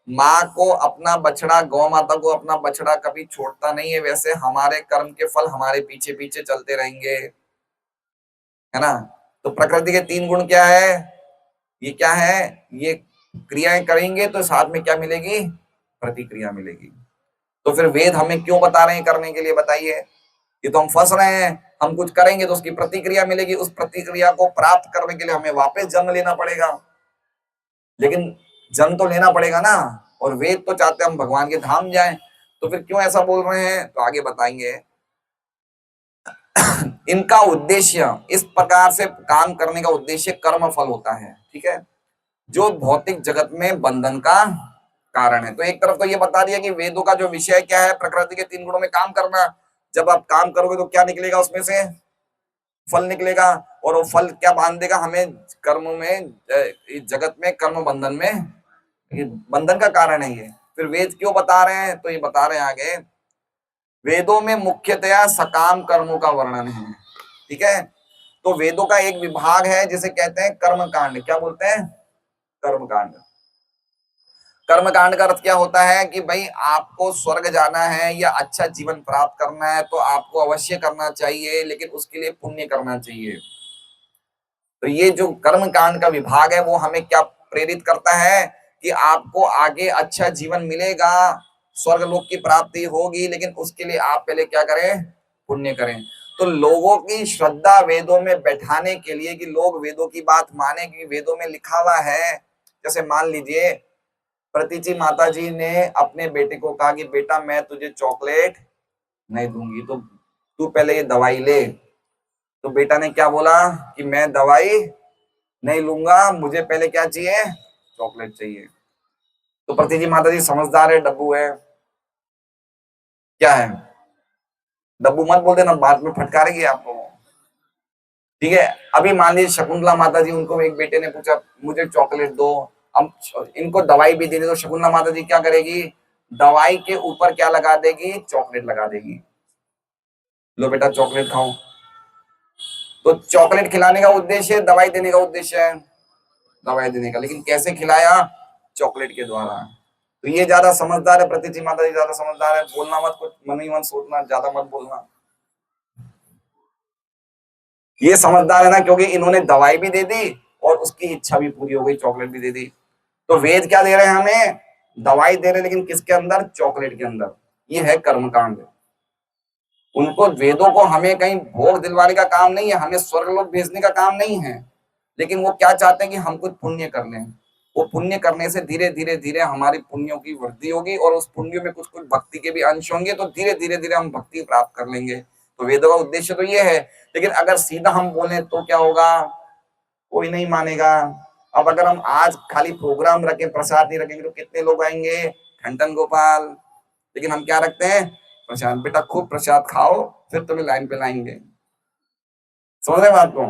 माँ को अपना बछड़ा, गौ माता को अपना बछड़ा कभी छोड़ता नहीं है, वैसे हमारे कर्म के फल हमारे पीछे पीछे चलते रहेंगे, है ना। तो प्रकृति के 3 गुण क्या है, ये क्या है, ये क्रियाएं करेंगे तो साथ में क्या मिलेगी, प्रतिक्रिया मिलेगी। तो फिर वेद हमें क्यों बता रहे हैं करने के लिए, बताइए। ये तो हम फंस रहे हैं, हम कुछ करेंगे तो उसकी प्रतिक्रिया मिलेगी, उस प्रतिक्रिया को प्राप्त करने के लिए हमें वापस जन्म लेना पड़ेगा, लेकिन जन्म तो लेना पड़ेगा ना। और वेद तो चाहते हैं हम भगवान के धाम जाएं, तो फिर क्यों ऐसा बोल रहे हैं, तो आगे बताएंगे। इनका उद्देश्य, इस प्रकार से काम करने का उद्देश्य कर्म फल होता है, ठीक है, जो भौतिक जगत में बंधन का कारण है। तो एक तरफ तो ये बता दिया कि वेदों का जो विषय क्या है, प्रकृति के 3 गुणों में काम करना। जब आप काम करोगे तो क्या निकलेगा, उसमें से फल निकलेगा, और वो फल क्या बांध देगा हमें कर्म में, जगत में कर्म बंधन में, ये बंधन का कारण है ये। फिर वेद क्यों बता रहे हैं, तो ये बता रहे हैं आगे, वेदों में मुख्यतया सकाम कर्मों का वर्णन है, ठीक है। तो वेदों का एक विभाग है जिसे कहते हैं कर्मकांड। क्या बोलते हैं, कर्मकांड। कर्मकांड का अर्थ क्या होता है कि भाई आपको स्वर्ग जाना है या अच्छा जीवन प्राप्त करना है तो आपको अवश्य करना चाहिए, लेकिन उसके लिए पुण्य करना चाहिए। तो ये जो कर्मकांड का विभाग है वो हमें क्या प्रेरित करता है कि आपको आगे अच्छा जीवन मिलेगा, स्वर्ग लोक की प्राप्ति होगी, लेकिन उसके लिए आप पहले क्या करें, पुण्य करें। तो लोगों की श्रद्धा वेदों में बैठाने के लिए कि लोग वेदों की बात माने, कि वेदों में लिखा हुआ है। जैसे मान लीजिए प्रतीचि माता जी ने अपने बेटे को कहा कि बेटा मैं तुझे चॉकलेट नहीं दूंगी, तो तू पहले ये दवाई ले। तो बेटा ने क्या बोला कि मैं दवाई नहीं लूंगा, मुझे पहले क्या चाहिए, चॉकलेट चाहिए। तो प्रतीचि माता जी समझदार है, डब्बू है, क्या है, डब्बू मत बोल देना, बाद में फटकारेगी आपको, ठीक है। अभी मान लीजिए शकुंतला माता जी, उनको एक बेटे ने पूछा मुझे चॉकलेट दो, अब इनको दवाई भी देनी, तो शकुंतला माता जी क्या करेगी, दवाई के ऊपर क्या लगा देगी, चॉकलेट लगा देगी, लो बेटा चॉकलेट खाओ। तो चॉकलेट खिलाने का उद्देश्य है, दवाई देने का उद्देश्य है, दवाई देने का, लेकिन कैसे खिलाया, चॉकलेट के द्वारा। तो ये ज्यादा समझदार है, प्रतीचि माता जी ज्यादा समझदार है। बोलना मत, कुछ मन ही मन सोचना, ज्यादा मत बोलना। ये समझदार है ना, क्योंकि इन्होंने दवाई भी दे दी और उसकी इच्छा भी पूरी हो गई, चॉकलेट भी दे दी। तो वेद क्या दे रहे हैं हमें, दवाई दे रहे हैं, लेकिन किसके अंदर, चॉकलेट के अंदर। ये है कर्मकांड। उनको, वेदों को हमें कहीं भोग दिलवाने का काम नहीं है, हमें स्वर्गलोक भेजने का काम नहीं है, लेकिन वो क्या चाहते हैं कि हम कुछ पुण्य कर लें। वो पुण्य करने से धीरे धीरे धीरे हमारी पुण्यों की वृद्धि होगी, और उस पुण्य में कुछ कुछ भक्ति के भी अंश होंगे, तो धीरे धीरे धीरे हम भक्ति प्राप्त कर लेंगे। तो वेदों का उद्देश्य तो ये है। लेकिन अगर सीधा हम बोले तो क्या होगा, कोई नहीं मानेगा। अब अगर हम आज खाली प्रोग्राम रखें, प्रसाद नहीं रखेंगे, तो कितने लोग आएंगे, ठंडन गोपाल। लेकिन हम क्या रखते हैं, प्रसाद, बेटा खूब प्रसाद खाओ फिर तुम्हें लाइन पे लाएंगे। समझ रहे हैं बात को,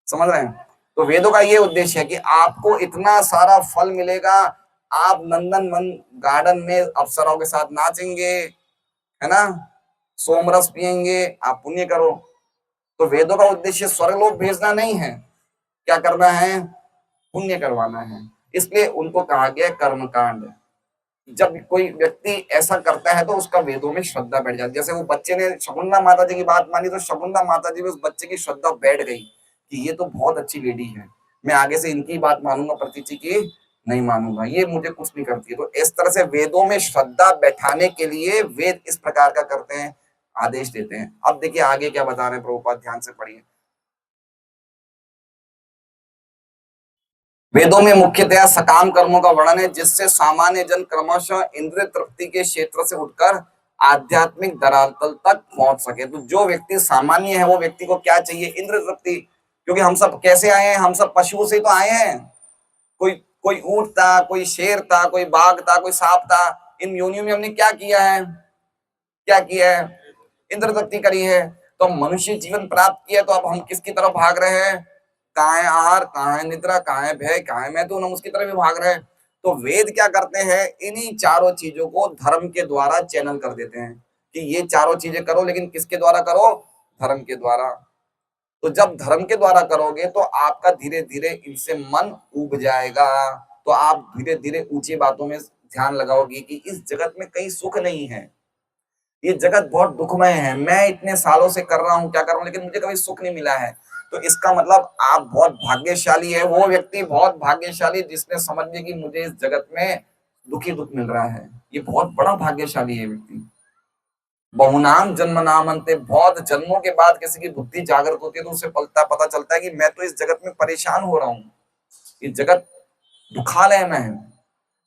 समझ रहे हैं। तो वेदों का ये उद्देश्य है कि आपको इतना सारा फल मिलेगा, आप नंदन वन गार्डन में अप्सराओं के साथ नाचेंगे, है ना, सोमरस पिएंगे, आप पुण्य करो। तो वेदों का उद्देश्य स्वर्गलोक भेजना नहीं है, क्या करना है, पुण्य करवाना है। इसलिए उनको कहा गया कर्मकांड। जब कोई व्यक्ति ऐसा करता है तो उसका वेदों में श्रद्धा बैठ जाती है। जैसे वो बच्चे ने शकुंतला माता जी की बात मानी, तो शकुंतला माता जी में उस बच्चे की श्रद्धा बैठ गई कि ये तो बहुत अच्छी लेडी है, मैं आगे से इनकी बात मानूंगा, प्रतीचि की नहीं मानूंगा, ये मुझे कुछ नहीं करती है। तो इस तरह से वेदों में श्रद्धा बैठाने के लिए वेद इस प्रकार का करते हैं, आदेश देते हैं। अब देखिए आगे क्या बता रहे हैं प्रभुपाद, ध्यान से पढ़िए। वेदों में मुख्यतया सकाम कर्मों का वर्णन है जिससे सामान्य जन क्रमशः इंद्रिय तृप्ति के क्षेत्र से उठकर आध्यात्मिक धरातल तक पहुंच सके। तो जो व्यक्ति सामान्य है वो व्यक्ति को क्या चाहिए? इंद्रिय तृप्ति। क्योंकि हम सब कैसे आए हैं? हम सब पशुओं से तो आए हैं। कोई कोई ऊंट था, कोई शेर था, कोई बाघ था, कोई सांप था। इन योनियों में हमने क्या किया है? क्या किया है? इंद्र तृप्ति करी है। तो मनुष्य जीवन प्राप्त किया, तो अब हम किसकी तरफ भाग रहे हैं? कहाँ है आहार, कहाँ है निद्रा, कहाँ है भय, कहाँ है मैथुन, हम उसकी तरफ भी भाग रहे हैं। तो वेद क्या करते हैं? इन्हीं चारों चीजों को धर्म के द्वारा चैनल कर देते हैं कि ये चारों चीजें करो, लेकिन किसके द्वारा करो? धर्म के द्वारा। तो जब धर्म के द्वारा करोगे तो आपका धीरे धीरे इनसे मन उब जाएगा। तो आप धीरे धीरे ऊंची बातों में ध्यान लगाओगे कि इस जगत में कहीं सुख नहीं है, ये जगत बहुत दुखमय है, मैं इतने सालों से कर रहा हूँ, क्या कर रहा हूँ, लेकिन मुझे कभी सुख नहीं मिला है। तो इसका मतलब आप बहुत भाग्यशाली है, वो व्यक्ति बहुत भाग्यशाली जिसने समझ लिया कि मुझे इस जगत में दुखी दुख मिल रहा है। ये बहुत बड़ा भाग्यशाली है व्यक्ति। बहुनाम जन्म नाम अंते, बहुत जन्मों के बाद किसी की बुद्धि जागृत होती है तो उसे पता चलता है कि मैं तो इस जगत में परेशान हो रहा हूँ, ये जगत दुखालय में है।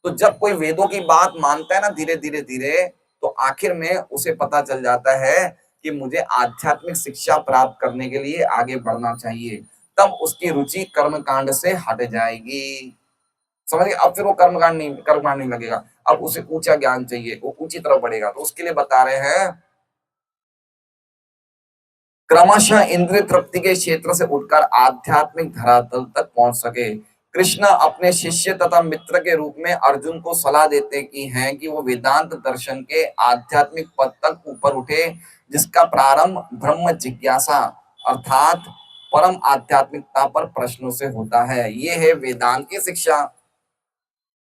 तो जब कोई वेदों की बात मानता है ना धीरे धीरे धीरे, तो आखिर में उसे पता चल जाता है कि मुझे आध्यात्मिक शिक्षा प्राप्त करने के लिए आगे बढ़ना चाहिए। तब उसकी रुचि कर्मकांड से हट जाएगी। समझिए, अब फिर वो कर्मकांड नहीं लगेगा। अब उसे ऊंचा ज्ञान चाहिए, वो ऊंची तरफ बढ़ेगा। तो उसके लिए बता रहे हैं क्रमशः इंद्रिय तृप्ति के क्षेत्र से उठकर आध्यात्मिक धरातल तक पहुंच सके। कृष्ण अपने शिष्य तथा मित्र के रूप में अर्जुन को सलाह देते की हैं कि वो वेदांत दर्शन के आध्यात्मिक पद तक ऊपर उठे, जिसका प्रारंभ ब्रह्म जिज्ञासा अर्थात परम आध्यात्मिकता पर प्रश्नों से होता है। ये है वेदांत की शिक्षा।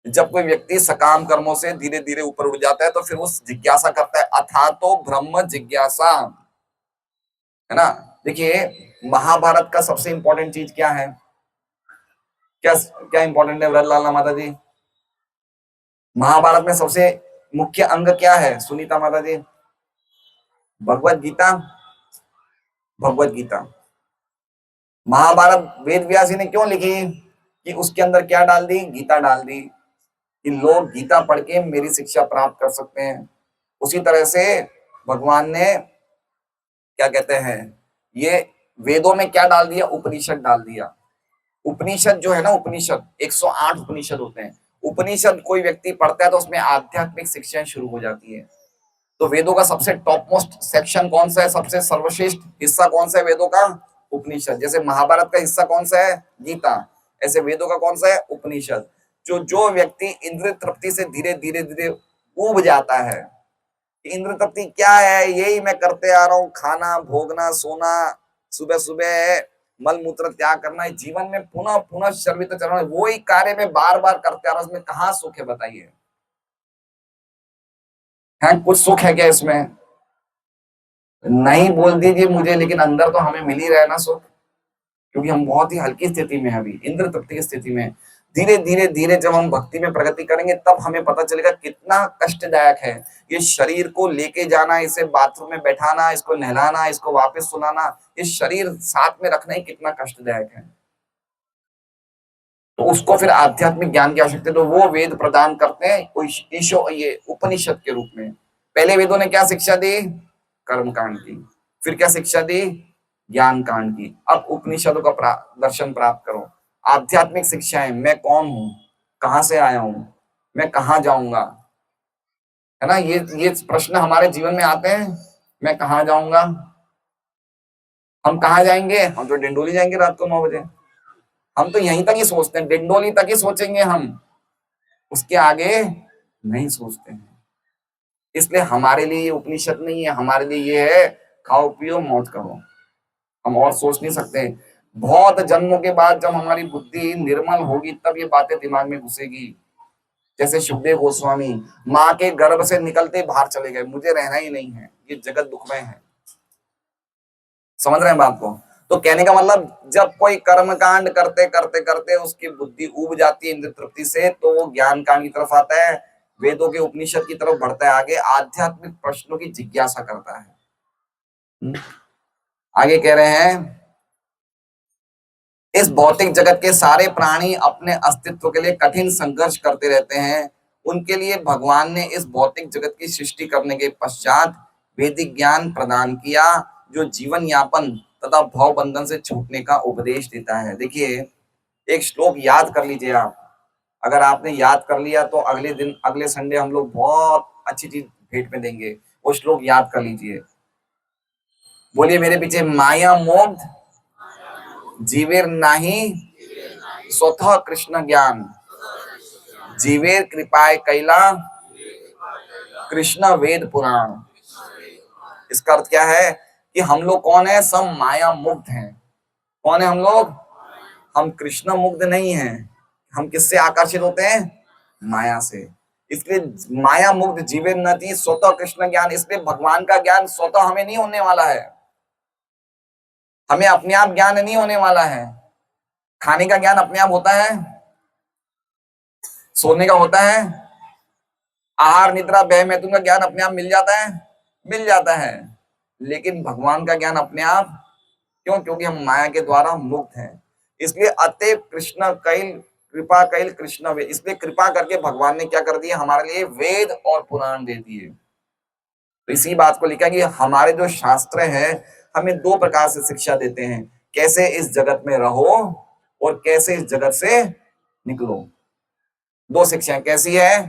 जब कोई व्यक्ति सकाम कर्मों से धीरे धीरे ऊपर उठ जाता है तो फिर वो जिज्ञासा करता है, अर्थात तो ब्रह्म जिज्ञासा, है ना। देखिए, महाभारत का सबसे इंपॉर्टेंट चीज क्या है? क्या क्या इंपॉर्टेंट है व्रतलाल माता जी? महाभारत में सबसे मुख्य अंग क्या है सुनीता माता जी? भगवत गीता। भगवत गीता। महाभारत वेद व्यास जी ने क्यों लिखी? कि उसके अंदर क्या डाल दी? गीता डाल दी कि लोग गीता पढ़ के मेरी शिक्षा प्राप्त कर सकते हैं। उसी तरह से भगवान ने क्या कहते हैं, ये वेदों में क्या डाल दिया? उपनिषद डाल दिया। उपनिषद जो है ना, उपनिषद 108 उपनिषद होते हैं। उपनिषद कोई व्यक्ति पढ़ता है तो उसमें आध्यात्मिक शिक्षाएं शुरू हो जाती है। तो वेदों का सबसे टॉप मोस्ट सेक्शन कौन सा है? सबसे सर्वश्रेष्ठ हिस्सा कौन सा है वेदों का? उपनिषद। जैसे महाभारत का हिस्सा कौन सा है? गीता। ऐसे वेदों का कौन सा है? उपनिषद। जो जो व्यक्ति इंद्रिय तृप्ति से धीरे धीरे धीरे उब जाता है, इंद्र तृप्ति क्या है? यही मैं करते आ रहा हूँ, खाना, भोगना, सोना, सुबह सुबह मल मूत्र त्याग करना, जीवन में पुनः पुनः शर्वित चरण, वो ही कार्य में बार बार करते आ रहा हूं, इसमें कहाँ सुख है बताइए? है कुछ सुख है क्या इसमें? नहीं बोल दीजिए मुझे, लेकिन अंदर तो हमें मिल ही रहा है ना सुख। क्योंकि हम बहुत ही हल्की स्थिति में है अभी, इंद्र तृप्ति की स्थिति में। धीरे धीरे धीरे जब हम भक्ति में प्रगति करेंगे तब हमें पता चलेगा कितना कष्टदायक है ये शरीर को लेके जाना, इसे बाथरूम में बैठाना, इसको नहलाना, इसको वापस सुलाना, ये शरीर साथ में रखना ही कितना कष्टदायक है। तो उसको फिर आध्यात्मिक ज्ञान की आवश्यकता है, तो वो वेद प्रदान करते हैं ईशो ये उपनिषद के रूप में। पहले वेदों ने क्या शिक्षा दी? कर्म कांड की। फिर क्या शिक्षा दी? ज्ञान कांड की। अब उपनिषदों का दर्शन प्राप्त करो। आध्यात्मिक शिक्षाएं, मैं कौन हूं, कहां से आया हूं, मैं कहां जाऊंगा, है ना। ये प्रश्न हमारे जीवन में आते हैं। मैं कहां जाऊंगा? हम कहां जाएंगे? हम तो डिंडोली जाएंगे रात को 9 बजे। हम तो यहीं तक ही सोचते हैं, डिंडोली तक ही सोचेंगे हम, उसके आगे नहीं सोचते हैं। इसलिए हमारे लिए ये उपनिषद नहीं है, हमारे लिए ये है खाओ पियो मौज करो। हम और सोच नहीं सकते। बहुत जन्मों के बाद जब हमारी बुद्धि निर्मल होगी तब ये बातें दिमाग में घुसेगी। जैसे सुखदेव गोस्वामी माँ के गर्भ से निकलते बाहर चले गए, मुझे रहना ही नहीं है, ये जगत दुखमय है। समझ रहे हैं बात को? तो कहने का मतलब जब कोई कर्म कांड करते करते करते उसकी बुद्धि उब जाती है इंद्र तृप्ति से, तो वो ज्ञान कांड की तरफ आता है, वेदों के उपनिषद की तरफ बढ़ता है, आगे आध्यात्मिक प्रश्नों की जिज्ञासा करता है। आगे कह रहे हैं, इस भौतिक जगत के सारे प्राणी अपने अस्तित्व के लिए कठिन संघर्ष करते रहते हैं। उनके लिए भगवान ने इस भौतिक जगत की सृष्टि करने के पश्चात वैदिक ज्ञान प्रदान किया, जो जीवन यापन तथा भव बंधन से छूटने का उपदेश देता है। देखिए, एक श्लोक याद कर लीजिए आप। अगर आपने याद कर लिया तो अगले दिन, अगले संडे हम लोग बहुत अच्छी चीज भेंट में देंगे। वो श्लोक याद कर लीजिए। बोलिए मेरे पीछे, माया मोग्ध जीवेर नाही स्वतः कृष्ण ज्ञान, जीवेर कृपाय कैला कृष्ण वेद पुराण। इसका अर्थ क्या है कि हम लोग कौन है? सब माया मुक्त हैं। कौन है हम लोग? हम कृष्ण मुक्त नहीं हैं। हम किससे आकर्षित होते हैं? माया से। इसलिए माया मुक्त जीवन नति स्वतः कृष्ण ज्ञान, इसलिए भगवान का ज्ञान स्वतः हमें नहीं होने वाला है। हमें अपने आप ज्ञान नहीं होने वाला है। खाने का ज्ञान अपने आप होता है, सोने का होता है, आहार निद्रा व्यय मैथुन का ज्ञान अपने आप मिल जाता है, मिल जाता है। लेकिन भगवान का ज्ञान अपने आप क्यों? क्योंकि हम माया के द्वारा मुक्त हैं। इसलिए अतएव कृष्ण कैल कृपा कैल कृष्ण वेद, इसलिए कृपा करके भगवान ने क्या कर दिया? हमारे लिए वेद और पुराण दे दिए। तो इसी बात को लिखा कि हमारे जो शास्त्र है हमें दो प्रकार से शिक्षा देते हैं, कैसे इस जगत में रहो और कैसे इस जगत से निकलो। दो शिक्षाएं कैसी है?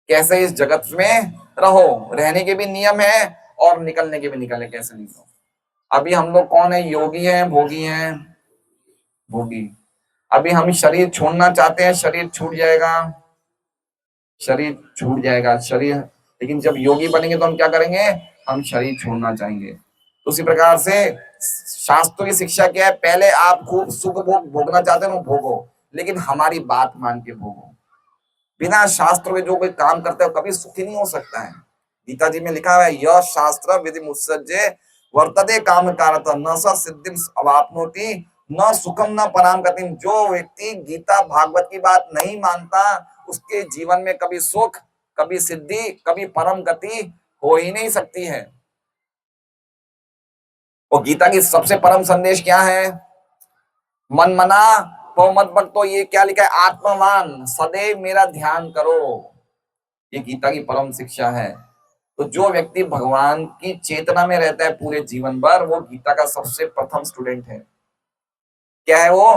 कैसे इस जगत में रहो, रहने के भी नियम है, और निकलने के भी निकले, कैसे निकलो। अभी हम लोग कौन है? योगी हैं, भोगी हैं, भोगी। अभी हम शरीर छोड़ना चाहते हैं, शरीर छूट जाएगा, शरीर छूट जाएगा शरीर। लेकिन जब योगी बनेंगे तो हम क्या करेंगे? हम शरीर छोड़ना चाहेंगे। तो उसी प्रकार से शास्त्रों की शिक्षा क्या है? पहले आप खूब सुख भोग भोगना चाहते हो, भोगो, लेकिन हमारी बात मान के भोगो। बिना शास्त्र में जो कोई काम करता है कभी सुखी नहीं हो सकता है। गीता जी में लिखा हुआ है, यह शास्त्र विधि मुत्सज्जे वर्तते काम कारत न स सिद्धिम अवाप्नोति न सुखम न पराम गतिम। जो व्यक्ति गीता भागवत की बात नहीं मानता, उसके जीवन में कभी सुख, कभी सिद्धि, कभी परम गति हो ही नहीं सकती है। और गीता की सबसे परम संदेश क्या है? मन मना तो मत भक्तो, ये क्या लिखा है? आत्मवान सदैव मेरा ध्यान करो। ये गीता की परम शिक्षा है। तो जो व्यक्ति भगवान की चेतना में रहता है पूरे जीवन भर, वो गीता का सबसे प्रथम स्टूडेंट है। क्या है वो?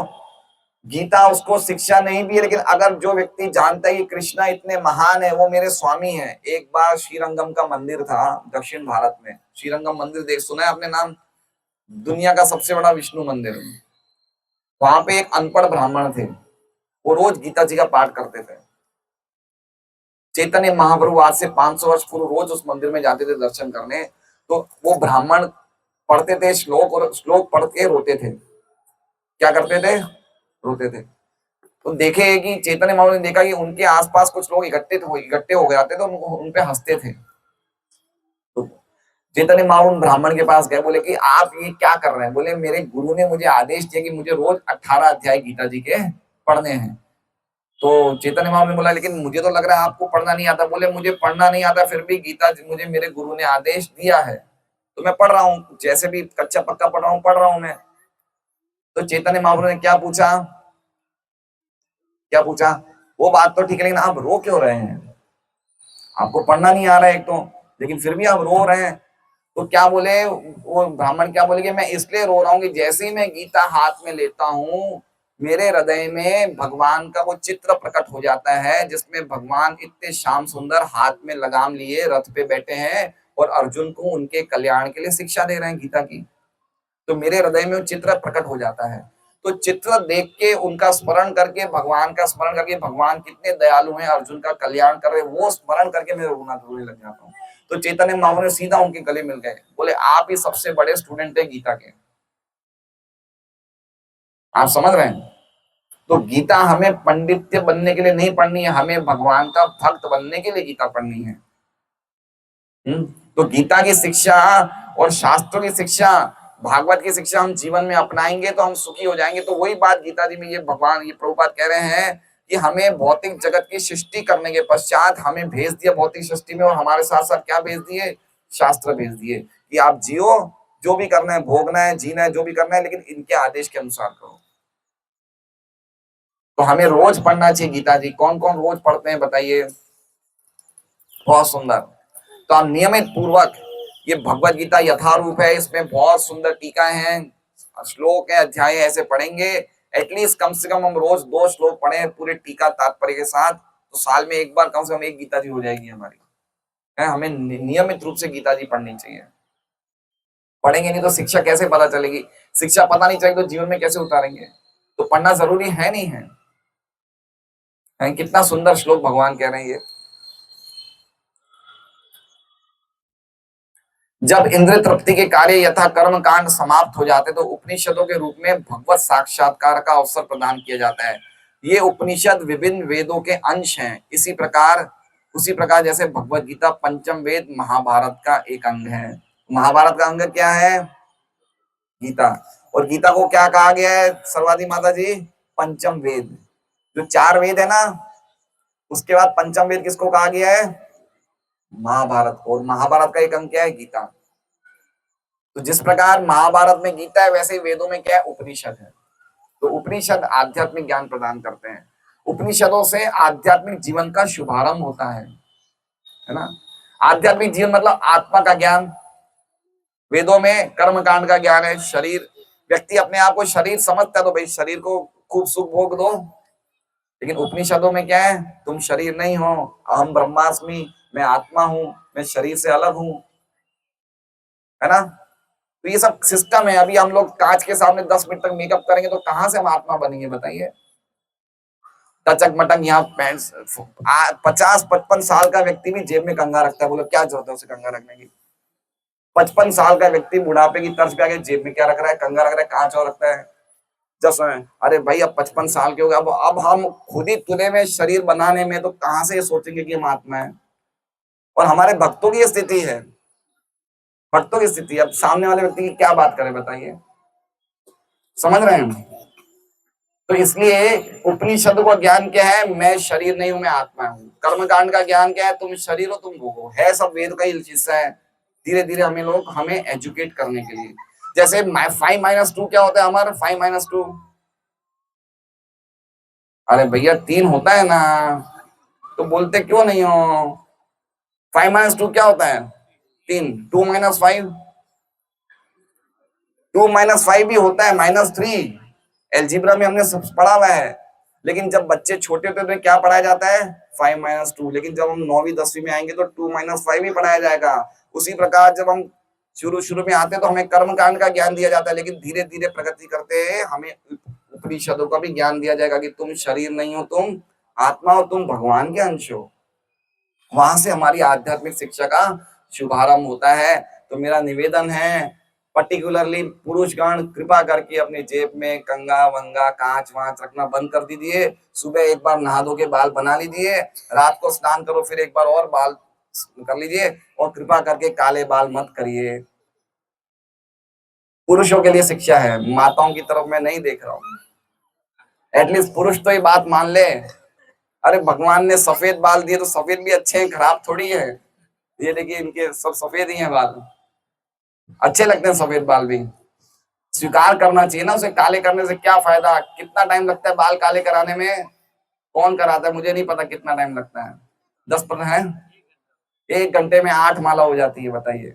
गीता उसको शिक्षा नहीं भी है, लेकिन अगर जो व्यक्ति जानता है कि कृष्णा इतने महान है, वो मेरे स्वामी है। एक बार श्रीरंगम का मंदिर था दक्षिण भारत में। श्रीरंगम मंदिर देख सुना है आपने नाम? दुनिया का सबसे बड़ा विष्णु मंदिर। वहां पे एक अनपढ़ ब्राह्मण थे, वो रोज गीता जी का पाठ करते थे। चैतन्य महाप्रभु आज से 500 वर्ष पूर्व रोज उस मंदिर में जाते थे दर्शन करने। तो वो ब्राह्मण पढ़ते थे श्लोक, और श्लोक पढ़ के रोते थे। क्या करते थे? रोते थे। तो देखे कि चैतन्य महाप्रभु ने देखा कि उनके आसपास कुछ लोग इकट्ठे हो जाते थे, उन पे हंसते थे। तो चैतन्य महाप्रभु ब्राह्मण के पास गए, बोले कि आप ये क्या कर रहे हैं? बोले मेरे गुरु ने मुझे आदेश दिया कि मुझे रोज 18 अध्याय गीता जी के पढ़ने हैं। तो चैतन्य महाप्रभु ने बोला, लेकिन मुझे तो लग रहा है आपको पढ़ना नहीं आता। बोले मुझे पढ़ना नहीं आता, फिर भी गीता मुझे मेरे गुरु ने आदेश दिया है, तो मैं पढ़ रहा हूँ, जैसे भी कच्चा पक्का पढ़ रहा हूँ मैं। तो चैतन्य महाप्रभु ने क्या पूछा? क्या पूछा? वो बात तो ठीक है, लेकिन आप रो क्यों रहे हैं? आपको पढ़ना नहीं आ रहा है एक तो, लेकिन फिर भी आप रो रहे हैं। तो क्या बोले वो ब्राह्मण? क्या बोले कि मैं इसलिए रो रहा हूँ कि जैसे ही मैं गीता हाथ में लेता हूँ, मेरे हृदय में भगवान का वो चित्र प्रकट हो जाता है, जिसमें भगवान इतने श्याम सुंदर हाथ में लगाम लिए रथ पे बैठे हैं और अर्जुन को उनके कल्याण के लिए शिक्षा दे रहे हैं गीता की। तो मेरे हृदय में वो चित्र प्रकट हो जाता है। तो चित्र देख के, उनका स्मरण करके, भगवान का स्मरण करके, भगवान कितने दयालु हैं, अर्जुन का कल्याण कर रहे, वो स्मरण करके मैं रोने लग जाता हूँ। तो चैतन्य महाप्रभु ने सीधा उनके गले मिल गए, बोले आप ही सबसे बड़े स्टूडेंट है गीता के। आप समझ रहे हैं? तो गीता हमें पंडित्य बनने के लिए नहीं पढ़नी है, हमें भगवान का भक्त बनने के लिए गीता पढ़नी है। तो गीता की शिक्षा और शास्त्रों की शिक्षा भागवत की शिक्षा हम जीवन में अपनाएंगे तो हम सुखी हो जाएंगे। तो वही बात गीता जी में ये भगवान ये प्रभुपाद कह रहे हैं कि हमें भौतिक जगत की सृष्टि करने के पश्चात हमें भेज दिया भौतिक सृष्टि में, और हमारे साथ साथ क्या भेज दिए, शास्त्र भेज दिए कि आप जियो, जो भी करना है, भोगना है, जीना है, जो भी करना है, लेकिन इनके आदेश के अनुसार करो। तो हमें रोज पढ़ना चाहिए गीता जी। कौन कौन रोज पढ़ते हैं बताइए? बहुत सुंदर। तो आप नियमित पूर्वक ये भगवत गीता यथारूप है, इसमें बहुत सुंदर टीकाएं हैं, श्लोक है, अध्याय ऐसे पढ़ेंगे। एटलीस्ट कम से कम हम रोज 2 श्लोक पढ़े पूरे टीका तात्पर्य के साथ, तो साल में एक बार कम से कम एक गीता जी हो जाएगी हमारी। है, हमें नियमित रूप से गीता जी पढ़नी चाहिए। पढ़ेंगे नहीं तो शिक्षा कैसे पता चलेगी? शिक्षा पता नहीं चलेगी तो जीवन में कैसे उतारेंगे? तो पढ़ना जरूरी है नहीं है? कितना सुंदर श्लोक भगवान कह रहे हैं ये। जब इंद्र तृप्ति के कार्य यथा कर्म कांड समाप्त हो जाते तो उपनिषदों के रूप में भगवत साक्षात्कार का अवसर प्रदान किया जाता है। ये उपनिषद विभिन्न वेदों के अंश हैं। उसी प्रकार जैसे भगवत गीता पंचम वेद महाभारत का एक अंग है। महाभारत का अंग क्या है? गीता। और गीता को क्या कहा गया है सर्वाधि माता जी? पंचम वेद। जो 4 वेद है ना, उसके बाद पंचम वेद किसको कहा गया है? महाभारत को। और महाभारत का एक अंग क्या है? गीता। तो जिस प्रकार महाभारत में गीता है, वैसे ही वेदों में क्या है? उपनिषद है। तो उपनिषद आध्यात्मिक ज्ञान प्रदान करते हैं। उपनिषदों से आध्यात्मिक जीवन का शुभारंभ होता है ना। आध्यात्मिक जीवन मतलब आत्मा का ज्ञान। वेदों में कर्म कांड का ज्ञान है। शरीर, व्यक्ति अपने आप को शरीर समझता है तो भाई शरीर को खूब सुख भोग दो, लेकिन उपनिषदों में क्या है? तुम शरीर नहीं हो, अहम ब्रह्मास्मि, मैं आत्मा हूं, मैं शरीर से अलग हूं, है ना। तो ये सब सिस्टम है। अभी हम लोग कांच के सामने 10 मिनट तक मेकअप करेंगे तो कहां से हम आत्मा बनेंगे बताइए? टचक मटक यहाँ पैंट। 50-55 साल का व्यक्ति भी जेब में कंघा रखता है। बोलो क्या जरूरत है उसे कंघा रखने की? 55 साल का व्यक्ति बुढ़ापे की तर्ज पे आके जेब में क्या रख रहा है? कंघा रख रहा है। कहाँ चौर रखता है? अरे भाई अब 55 साल के हो गए, अब हम खुद ही तुले में शरीर बनाने में, तो कहां से ये सोचेंगे कि हम आत्मा है? और हमारे भक्तों की स्थिति है, भक्तों की स्थिति। अब सामने वाले व्यक्ति की क्या बात करें बताइए? समझ रहे हैं? तो इसलिए उपनिषद का ज्ञान क्या है? मैं शरीर नहीं हूं, मैं आत्मा हूं। कर्मकांड का ज्ञान क्या है? तुम शरीर हो, तुम भोगो। है सब वेद का ही हिस्सा है। धीरे धीरे हमें एजुकेट करने के लिए, जैसे 5 - 2 क्या होता है हमारा? 5 - 2, अरे भैया 3 होता है ना, तो बोलते क्यों नहीं हो? 5 - 2 क्या होता है? 3। 2 - 5, 2 - 5 भी होता है -3। एल्जीब्रा में हमने सब पढ़ा हुआ है। लेकिन जब बच्चे छोटे होते तो क्या पढ़ाया जाता है? 5 - 2। लेकिन जब हम 9वीं 10वीं में आएंगे तो 2 - 5 ही पढ़ाया जाएगा। उसी प्रकार जब हम शुरू शुरू में आते हैं तो हमें कर्म कांड का ज्ञान दिया जाता है, लेकिन धीरे धीरे प्रगति करते हैं हमें उपनिषदों का भी ज्ञान दिया जाएगा कि तुम शरीर नहीं हो, तुम आत्मा हो, तुम भगवान के अंश हो। वहां से हमारी आध्यात्मिक शिक्षा का शुभारंभ होता है। तो मेरा निवेदन है, पर्टिकुलरली पुरुषगण कृपा करके अपने जेब में कंगा वंगा कांच वांच रखना बंद कर दीजिए। सुबह एक बार नहा धो के बाल बना लीजिए, रात को स्नान करो, फिर एक बार और बाल कर लीजिए, और कृपा करके काले बाल मत करिए। पुरुषों के लिए शिक्षा है, माताओं की तरफ मैं नहीं देख रहा हूँ। एटलीस्ट पुरुष तो ये बात मान ले। अरे भगवान ने सफेद बाल दिए तो सफेद भी अच्छे हैं, खराब थोड़ी है। ये देखिए इनके सब सफेद ही हैं बाल, अच्छे लगते हैं सफेद बाल भी। स्वीकार करना चाहिए ना, उसे काले करने से क्या फायदा? कितना टाइम लगता है बाल काले कराने में? कौन कराता है? मुझे नहीं पता कितना टाइम लगता है। 10 है, 1 घंटे में 8 माला हो जाती है, बताइए।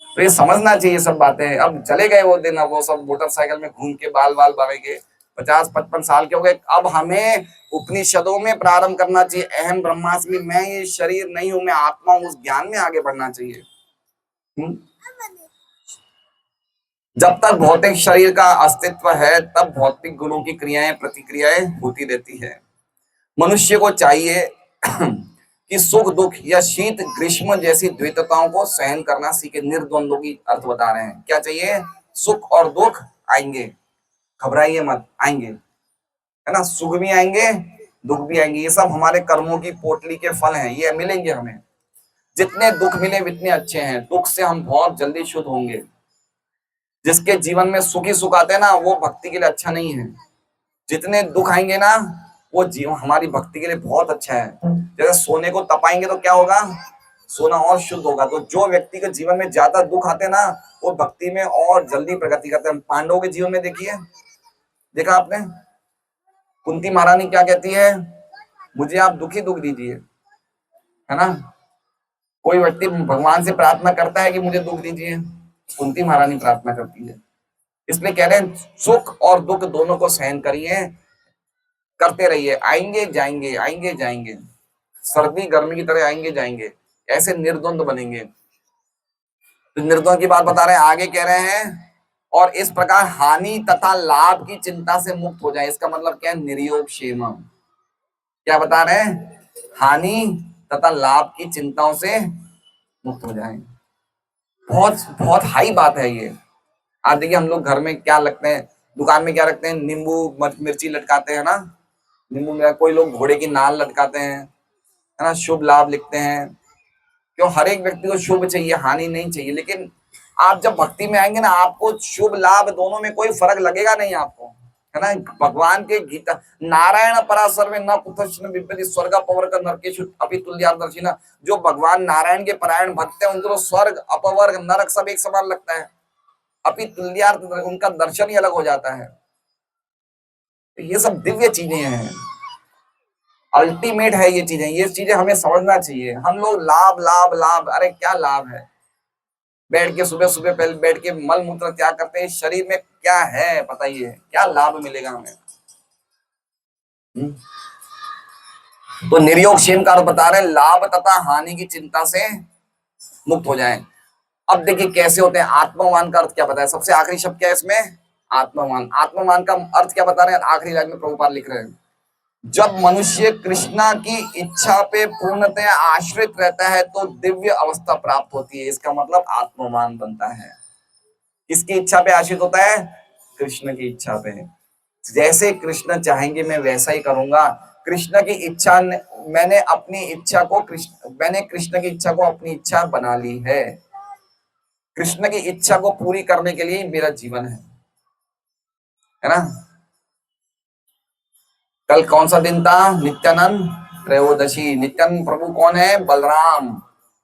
तो ये समझना चाहिए सब बातें। अब चले गए वो दिन, अब वो सब मोटरसाइकिल में घूम के बाल बाल बढ़ेंगे। 50-55 साल के हो गए। अब हमें उपनिषदों में प्रारंभ करना चाहिए। अहम ब्रह्मास्मि, मैं ये शरीर नहीं हूं, मैं आत्मा हूं, उस ज्ञान में आगे बढ़ना चाहिए। जब तक भौतिक शरीर का अस्तित्व है तब भौतिक गुणों की क्रियाएं प्रतिक्रियाएं होती रहती है। मनुष्य को चाहिए कि सुख दुख या शीत ग्रीष्म जैसी द्वैतताओं को सहन करना सीखे। निर्द्वंद्व की अर्थ बता रहे हैं। क्या चाहिए? सुख और दुख आएंगे, घबराइए मत, आएंगे, है ना। सुख भी आएंगे, दुख भी आएंगे। ये सब हमारे कर्मों की पोटली के फल हैं, ये मिलेंगे हमें। जितने दुख मिले उतने अच्छे हैं। दुख से हम बहुत जल्दी शुद्ध होंगे। जिसके जीवन में सुख ही सुख आते हैं ना, वो भक्ति के लिए अच्छा नहीं है। जितने दुख आएंगे ना, वो जीवन हमारी भक्ति के लिए बहुत अच्छा है। जैसे सोने को तपाएंगे तो क्या होगा, सोना और शुद्ध होगा। तो जो व्यक्ति के जीवन में ज्यादा दुख आते हैं ना, वो भक्ति में और जल्दी प्रगति करते हैं। पांडवों के जीवन में देखिए, देखा आपने, कुंती महारानी क्या कहती है, मुझे आप दुखी दुख दीजिए, है ना। कोई व्यक्ति भगवान से प्रार्थना करता है कि मुझे दुख दीजिए, कुंती महारानी प्रार्थना करती है। इसलिए कह रहे हैं सुख और दुख दोनों को सहन करिए, करते रहिए, आएंगे जाएंगे आएंगे जाएंगे, सर्दी गर्मी की तरह आएंगे जाएंगे, ऐसे निर्द्वंद बनेंगे। तो निर्द्वंद की बात बता रहे हैं, आगे कह रहे हैं और इस प्रकार हानि तथा लाभ की चिंता से मुक्त हो जाए। इसका मतलब क्या है, निर्योग क्षेमम। क्या बता रहे हैं, हानि तथा लाभ की चिंताओं से मुक्त हो जाए। बहुत बहुत हाई बात है ये। आज देखिए हम लोग घर में क्या लगते हैं, दुकान में क्या रखते हैं, नींबू मिर्ची लटकाते हैं ना, नींबू में कोई लोग घोड़े की नाल लटकाते हैं, है ना, शुभ लाभ लिखते हैं। क्यों, हर एक व्यक्ति को शुभ चाहिए, हानि नहीं चाहिए। लेकिन आप जब भक्ति में आएंगे ना, आपको शुभ लाभ दोनों में कोई फर्क लगेगा नहीं आपको, है ना। भगवान के गीता, नारायण परा सर्वे न कुतश्चन विद्यते स्वर्ग अपवर्ग नरकेषु अपि तुल्यदर्शिनः। जो भगवान नारायण के परायण भक्त हैं, उनको स्वर्ग अपवर्ग नरक सब एक समान लगता है, अपि तुल्यार्थ उनका दर्शन ही अलग हो जाता है। तो ये सब दिव्य चीजें हैं, अल्टीमेट है ये चीजें हमें समझना चाहिए। हम लोग लाभ लाभ लाभ, अरे क्या लाभ है, बैठ के सुबह सुबह पहले बैठ के मल मूत्र त्याग करते हैं, शरीर में क्या है बताइए, क्या लाभ मिलेगा हमें। तो निर्योग क्षेम का बता रहे, लाभ तथा हानि की चिंता से मुक्त हो जाएं। अब देखिए कैसे होते हैं। आत्मवान का अर्थ क्या बताया, सबसे आखिरी शब्द क्या है इसमें, आत्मवान। आत्मवान का अर्थ क्या बता रहे हैं, आखिरी लाइन में प्रभुपाद लिख रहे हैं, जब मनुष्य कृष्णा की इच्छा पे पूर्णतः आश्रित रहता है तो दिव्य अवस्था प्राप्त होती है। इसका मतलब आत्मवान बनता है। किसकी इच्छा पे आश्रित होता है, कृष्ण की इच्छा पे। जैसे कृष्ण चाहेंगे मैं वैसा ही करूंगा। कृष्ण की इच्छा, मैंने अपनी इच्छा को मैंने कृष्ण की इच्छा को अपनी इच्छा बना ली है। कृष्ण की इच्छा को पूरी करने के लिए मेरा जीवन है ना। कल कौन सा दिन था, नित्यानंद त्रयोदशी। नित्यानंद प्रभु कौन है, बलराम।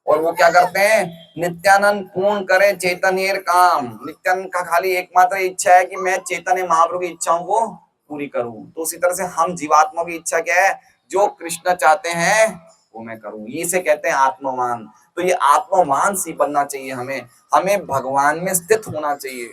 और वो क्या करते हैं, नित्यानंद पूर्ण करे चैतन्य काम। नित्यानंद का खाली एकमात्र इच्छा है कि मैं चैतन्य महाप्रभु की इच्छाओं को पूरी करूं। तो उसी तरह से हम जीवात्मा की इच्छा क्या है, जो कृष्ण चाहते हैं वो मैं करूं। ये से कहते हैं आत्मवान। तो ये आत्मवान सी बनना चाहिए हमें, हमें भगवान में स्थित होना चाहिए,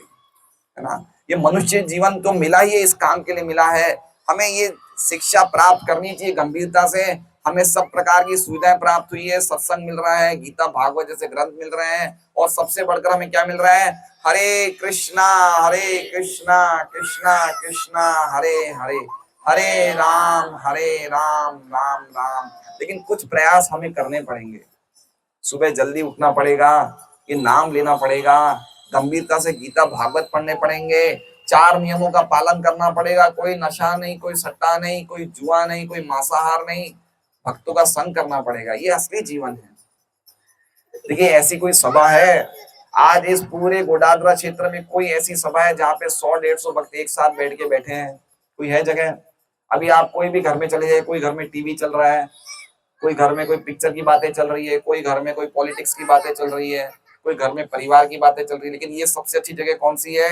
है ना। ये मनुष्य जीवन तो मिला ही है, इस काम के लिए मिला है। हमें ये शिक्षा प्राप्त करनी चाहिए गंभीरता से। हमें सब प्रकार की सुविधाएं प्राप्त हुई है, सत्संग मिल रहा है, गीता भागवत जैसे ग्रंथ मिल रहे हैं, और सबसे बढ़कर हमें क्या मिल रहा है, हरे कृष्णा कृष्णा कृष्णा हरे हरे, हरे राम राम राम। लेकिन कुछ प्रयास हमें करने पड़ेंगे। सुबह जल्दी उठना पड़ेगा, ये नाम लेना पड़ेगा, गंभीरता से गीता भागवत पढ़ने पड़ेंगे, 4 नियमों का पालन करना पड़ेगा। कोई नशा नहीं, कोई सट्टा नहीं, कोई जुआ नहीं, कोई मांसाहार नहीं, भक्तों का संग करना पड़ेगा। ये असली जीवन है। देखिए ऐसी कोई सभा है आज इस पूरे गोडादरा क्षेत्र में, कोई ऐसी सभा है जहाँ पे 100-150 भक्त एक साथ बैठ के बैठे हैं, कोई है जगह? अभी आप कोई भी घर में चले जाए, कोई घर में टीवी चल रहा है, कोई घर में कोई पिक्चर की बातें चल रही है, कोई घर में कोई पॉलिटिक्स की बातें चल रही है, कोई घर में परिवार की बातें चल रही है। लेकिन ये सबसे अच्छी जगह कौन सी है,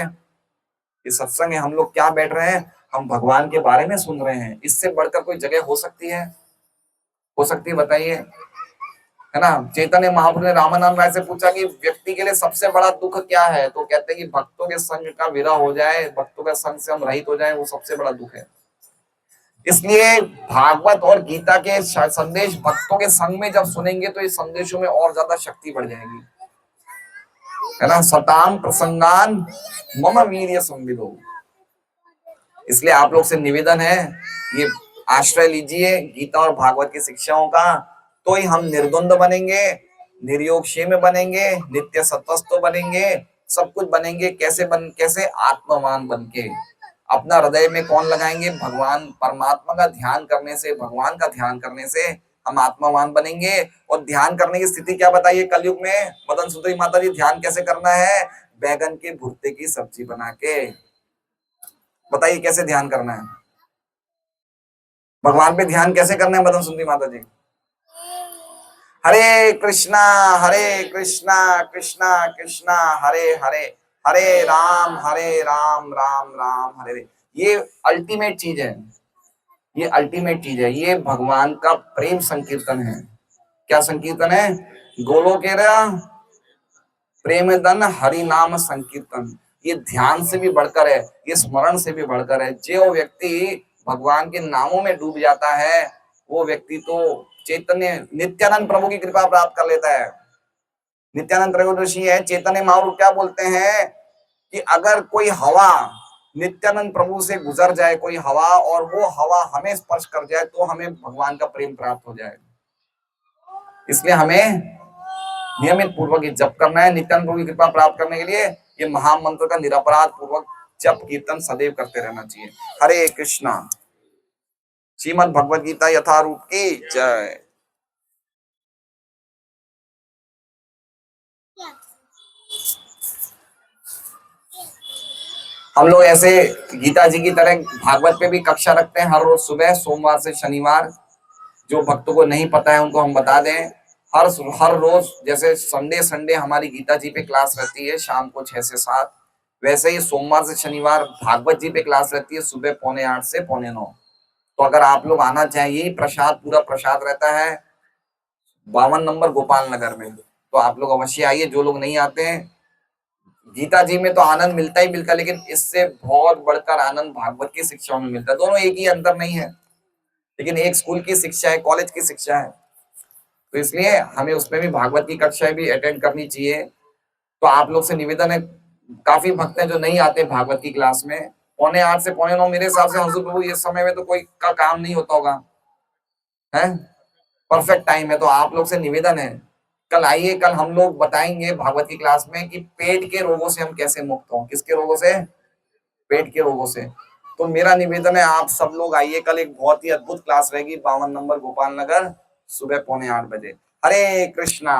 ये सत्संग है। हम लोग क्या बैठ रहे हैं, हम भगवान के बारे में सुन रहे हैं। इससे बढ़कर कोई जगह हो सकती है, हो सकती है बताइए, है ना। चैतन्य महाप्रभु ने रामानंद राय से पूछा कि व्यक्ति के लिए सबसे बड़ा दुख क्या है, तो कहते हैं कि भक्तों के संग का विरह हो जाए, भक्तों के संग से हम रहित हो जाए, वो सबसे बड़ा दुख है। इसलिए भागवत और गीता के संदेश भक्तों के संग में जब सुनेंगे तो इस संदेशों में और ज्यादा शक्ति बढ़ जाएगी, है ना। सताम प्रसंगान मम वीर्य संविदो। इसलिए आप लोग से निवेदन है, ये आश्रय लीजिए गीता और भागवत की शिक्षाओं का, तो ही हम निर्द्वंद बनेंगे, निर्योगक्षेम बनेंगे, नित्य सत्वस्थ बनेंगे, सब कुछ बनेंगे। कैसे आत्मवान बन के अपना हृदय में कौन लगाएंगे, भगवान परमात्मा का ध्यान करने से, भगवान का ध्यान करने से हम आत्मवान बनेंगे। और ध्यान करने की स्थिति क्या बताइए कलयुग में, मदन सुंदरी माता जी, ध्यान कैसे करना है, बैगन के भुर्ते की सब्जी बना के। बताइए कैसे ध्यान करना है, भगवान पे ध्यान कैसे करना है मदन सुंदरी माता जी? हरे कृष्णा कृष्णा कृष्णा हरे हरे, हरे राम राम राम हरे हरे। ये अल्टीमेट चीज है, ये अल्टीमेट चीज है, ये भगवान का प्रेम संकीर्तन है। क्या संकीर्तन है? गोलोकेरा प्रेम धन हरि नाम संकीर्तन। ये ध्यान से भी बढ़कर है, ये स्मरण से भी बढ़कर है। जो व्यक्ति भगवान के नामों में डूब जाता है वो व्यक्ति तो चैतन्य नित्यानंद प्रभु की कृपा प्राप्त कर लेता है। नित्यानंद त्रयोदशी है, चैतन्य महाप्रभु क्या बोलते हैं कि अगर कोई हवा नित्यानंद प्रभु से गुजर जाए, कोई हवा, और वो हवा हमें स्पर्श कर जाए तो हमें भगवान का प्रेम प्राप्त हो जाए। इसलिए हमें नियमित पूर्वक ये जप करना है। नित्यानंद प्रभु की कृपा प्राप्त करने के लिए ये महामंत्र का निरपराध पूर्वक जप कीर्तन सदैव करते रहना चाहिए। हरे कृष्णा। श्रीमद् भगवद गीता यथारूप की जय। हम लोग ऐसे गीता जी की तरह भागवत पे भी कक्षा रखते हैं हर रोज सुबह, सोमवार से शनिवार। जो भक्तों को नहीं पता है उनको हम बता दें, हर रोज जैसे संडे हमारी गीता जी पे क्लास रहती है शाम को 6 से 7, वैसे ही सोमवार से शनिवार भागवत जी पे क्लास रहती है सुबह 7:45 से 8:45। तो अगर आप लोग आना चाहिए, प्रसाद पूरा प्रसाद रहता है 52 नंबर गोपाल नगर में, तो आप लोग अवश्य आइए। जो लोग नहीं आते हैं, गीता जी में तो आनंद मिलता ही मिलता है, लेकिन इससे बहुत बढ़कर आनंद भागवत की शिक्षाओं में मिलता है। दोनों एक ही, अंतर नहीं है, लेकिन एक स्कूल की शिक्षा है, कॉलेज की शिक्षा है, तो इसलिए हमें उसमें भी भागवत की कक्षाएं भी अटेंड करनी चाहिए। तो आप लोग से निवेदन है, काफी भक्त हैं जो नहीं आते भागवत की क्लास में। 7:45 से 8:45 मेरे हिसाब से हजूर प्रभु इस समय में तो कोई का काम नहीं होता होगा, है परफेक्ट टाइम है। तो आप लोग से निवेदन है, कल आइए, कल हम लोग बताएंगे भागवत की क्लास में कि पेट के रोगों से हम कैसे मुक्त हों। किसके रोगों से? पेट के रोगों से। तो मेरा निवेदन है आप सब लोग आइए, कल एक बहुत ही अद्भुत क्लास रहेगी 52 नंबर गोपाल नगर, सुबह 7:45 बजे। हरे कृष्णा।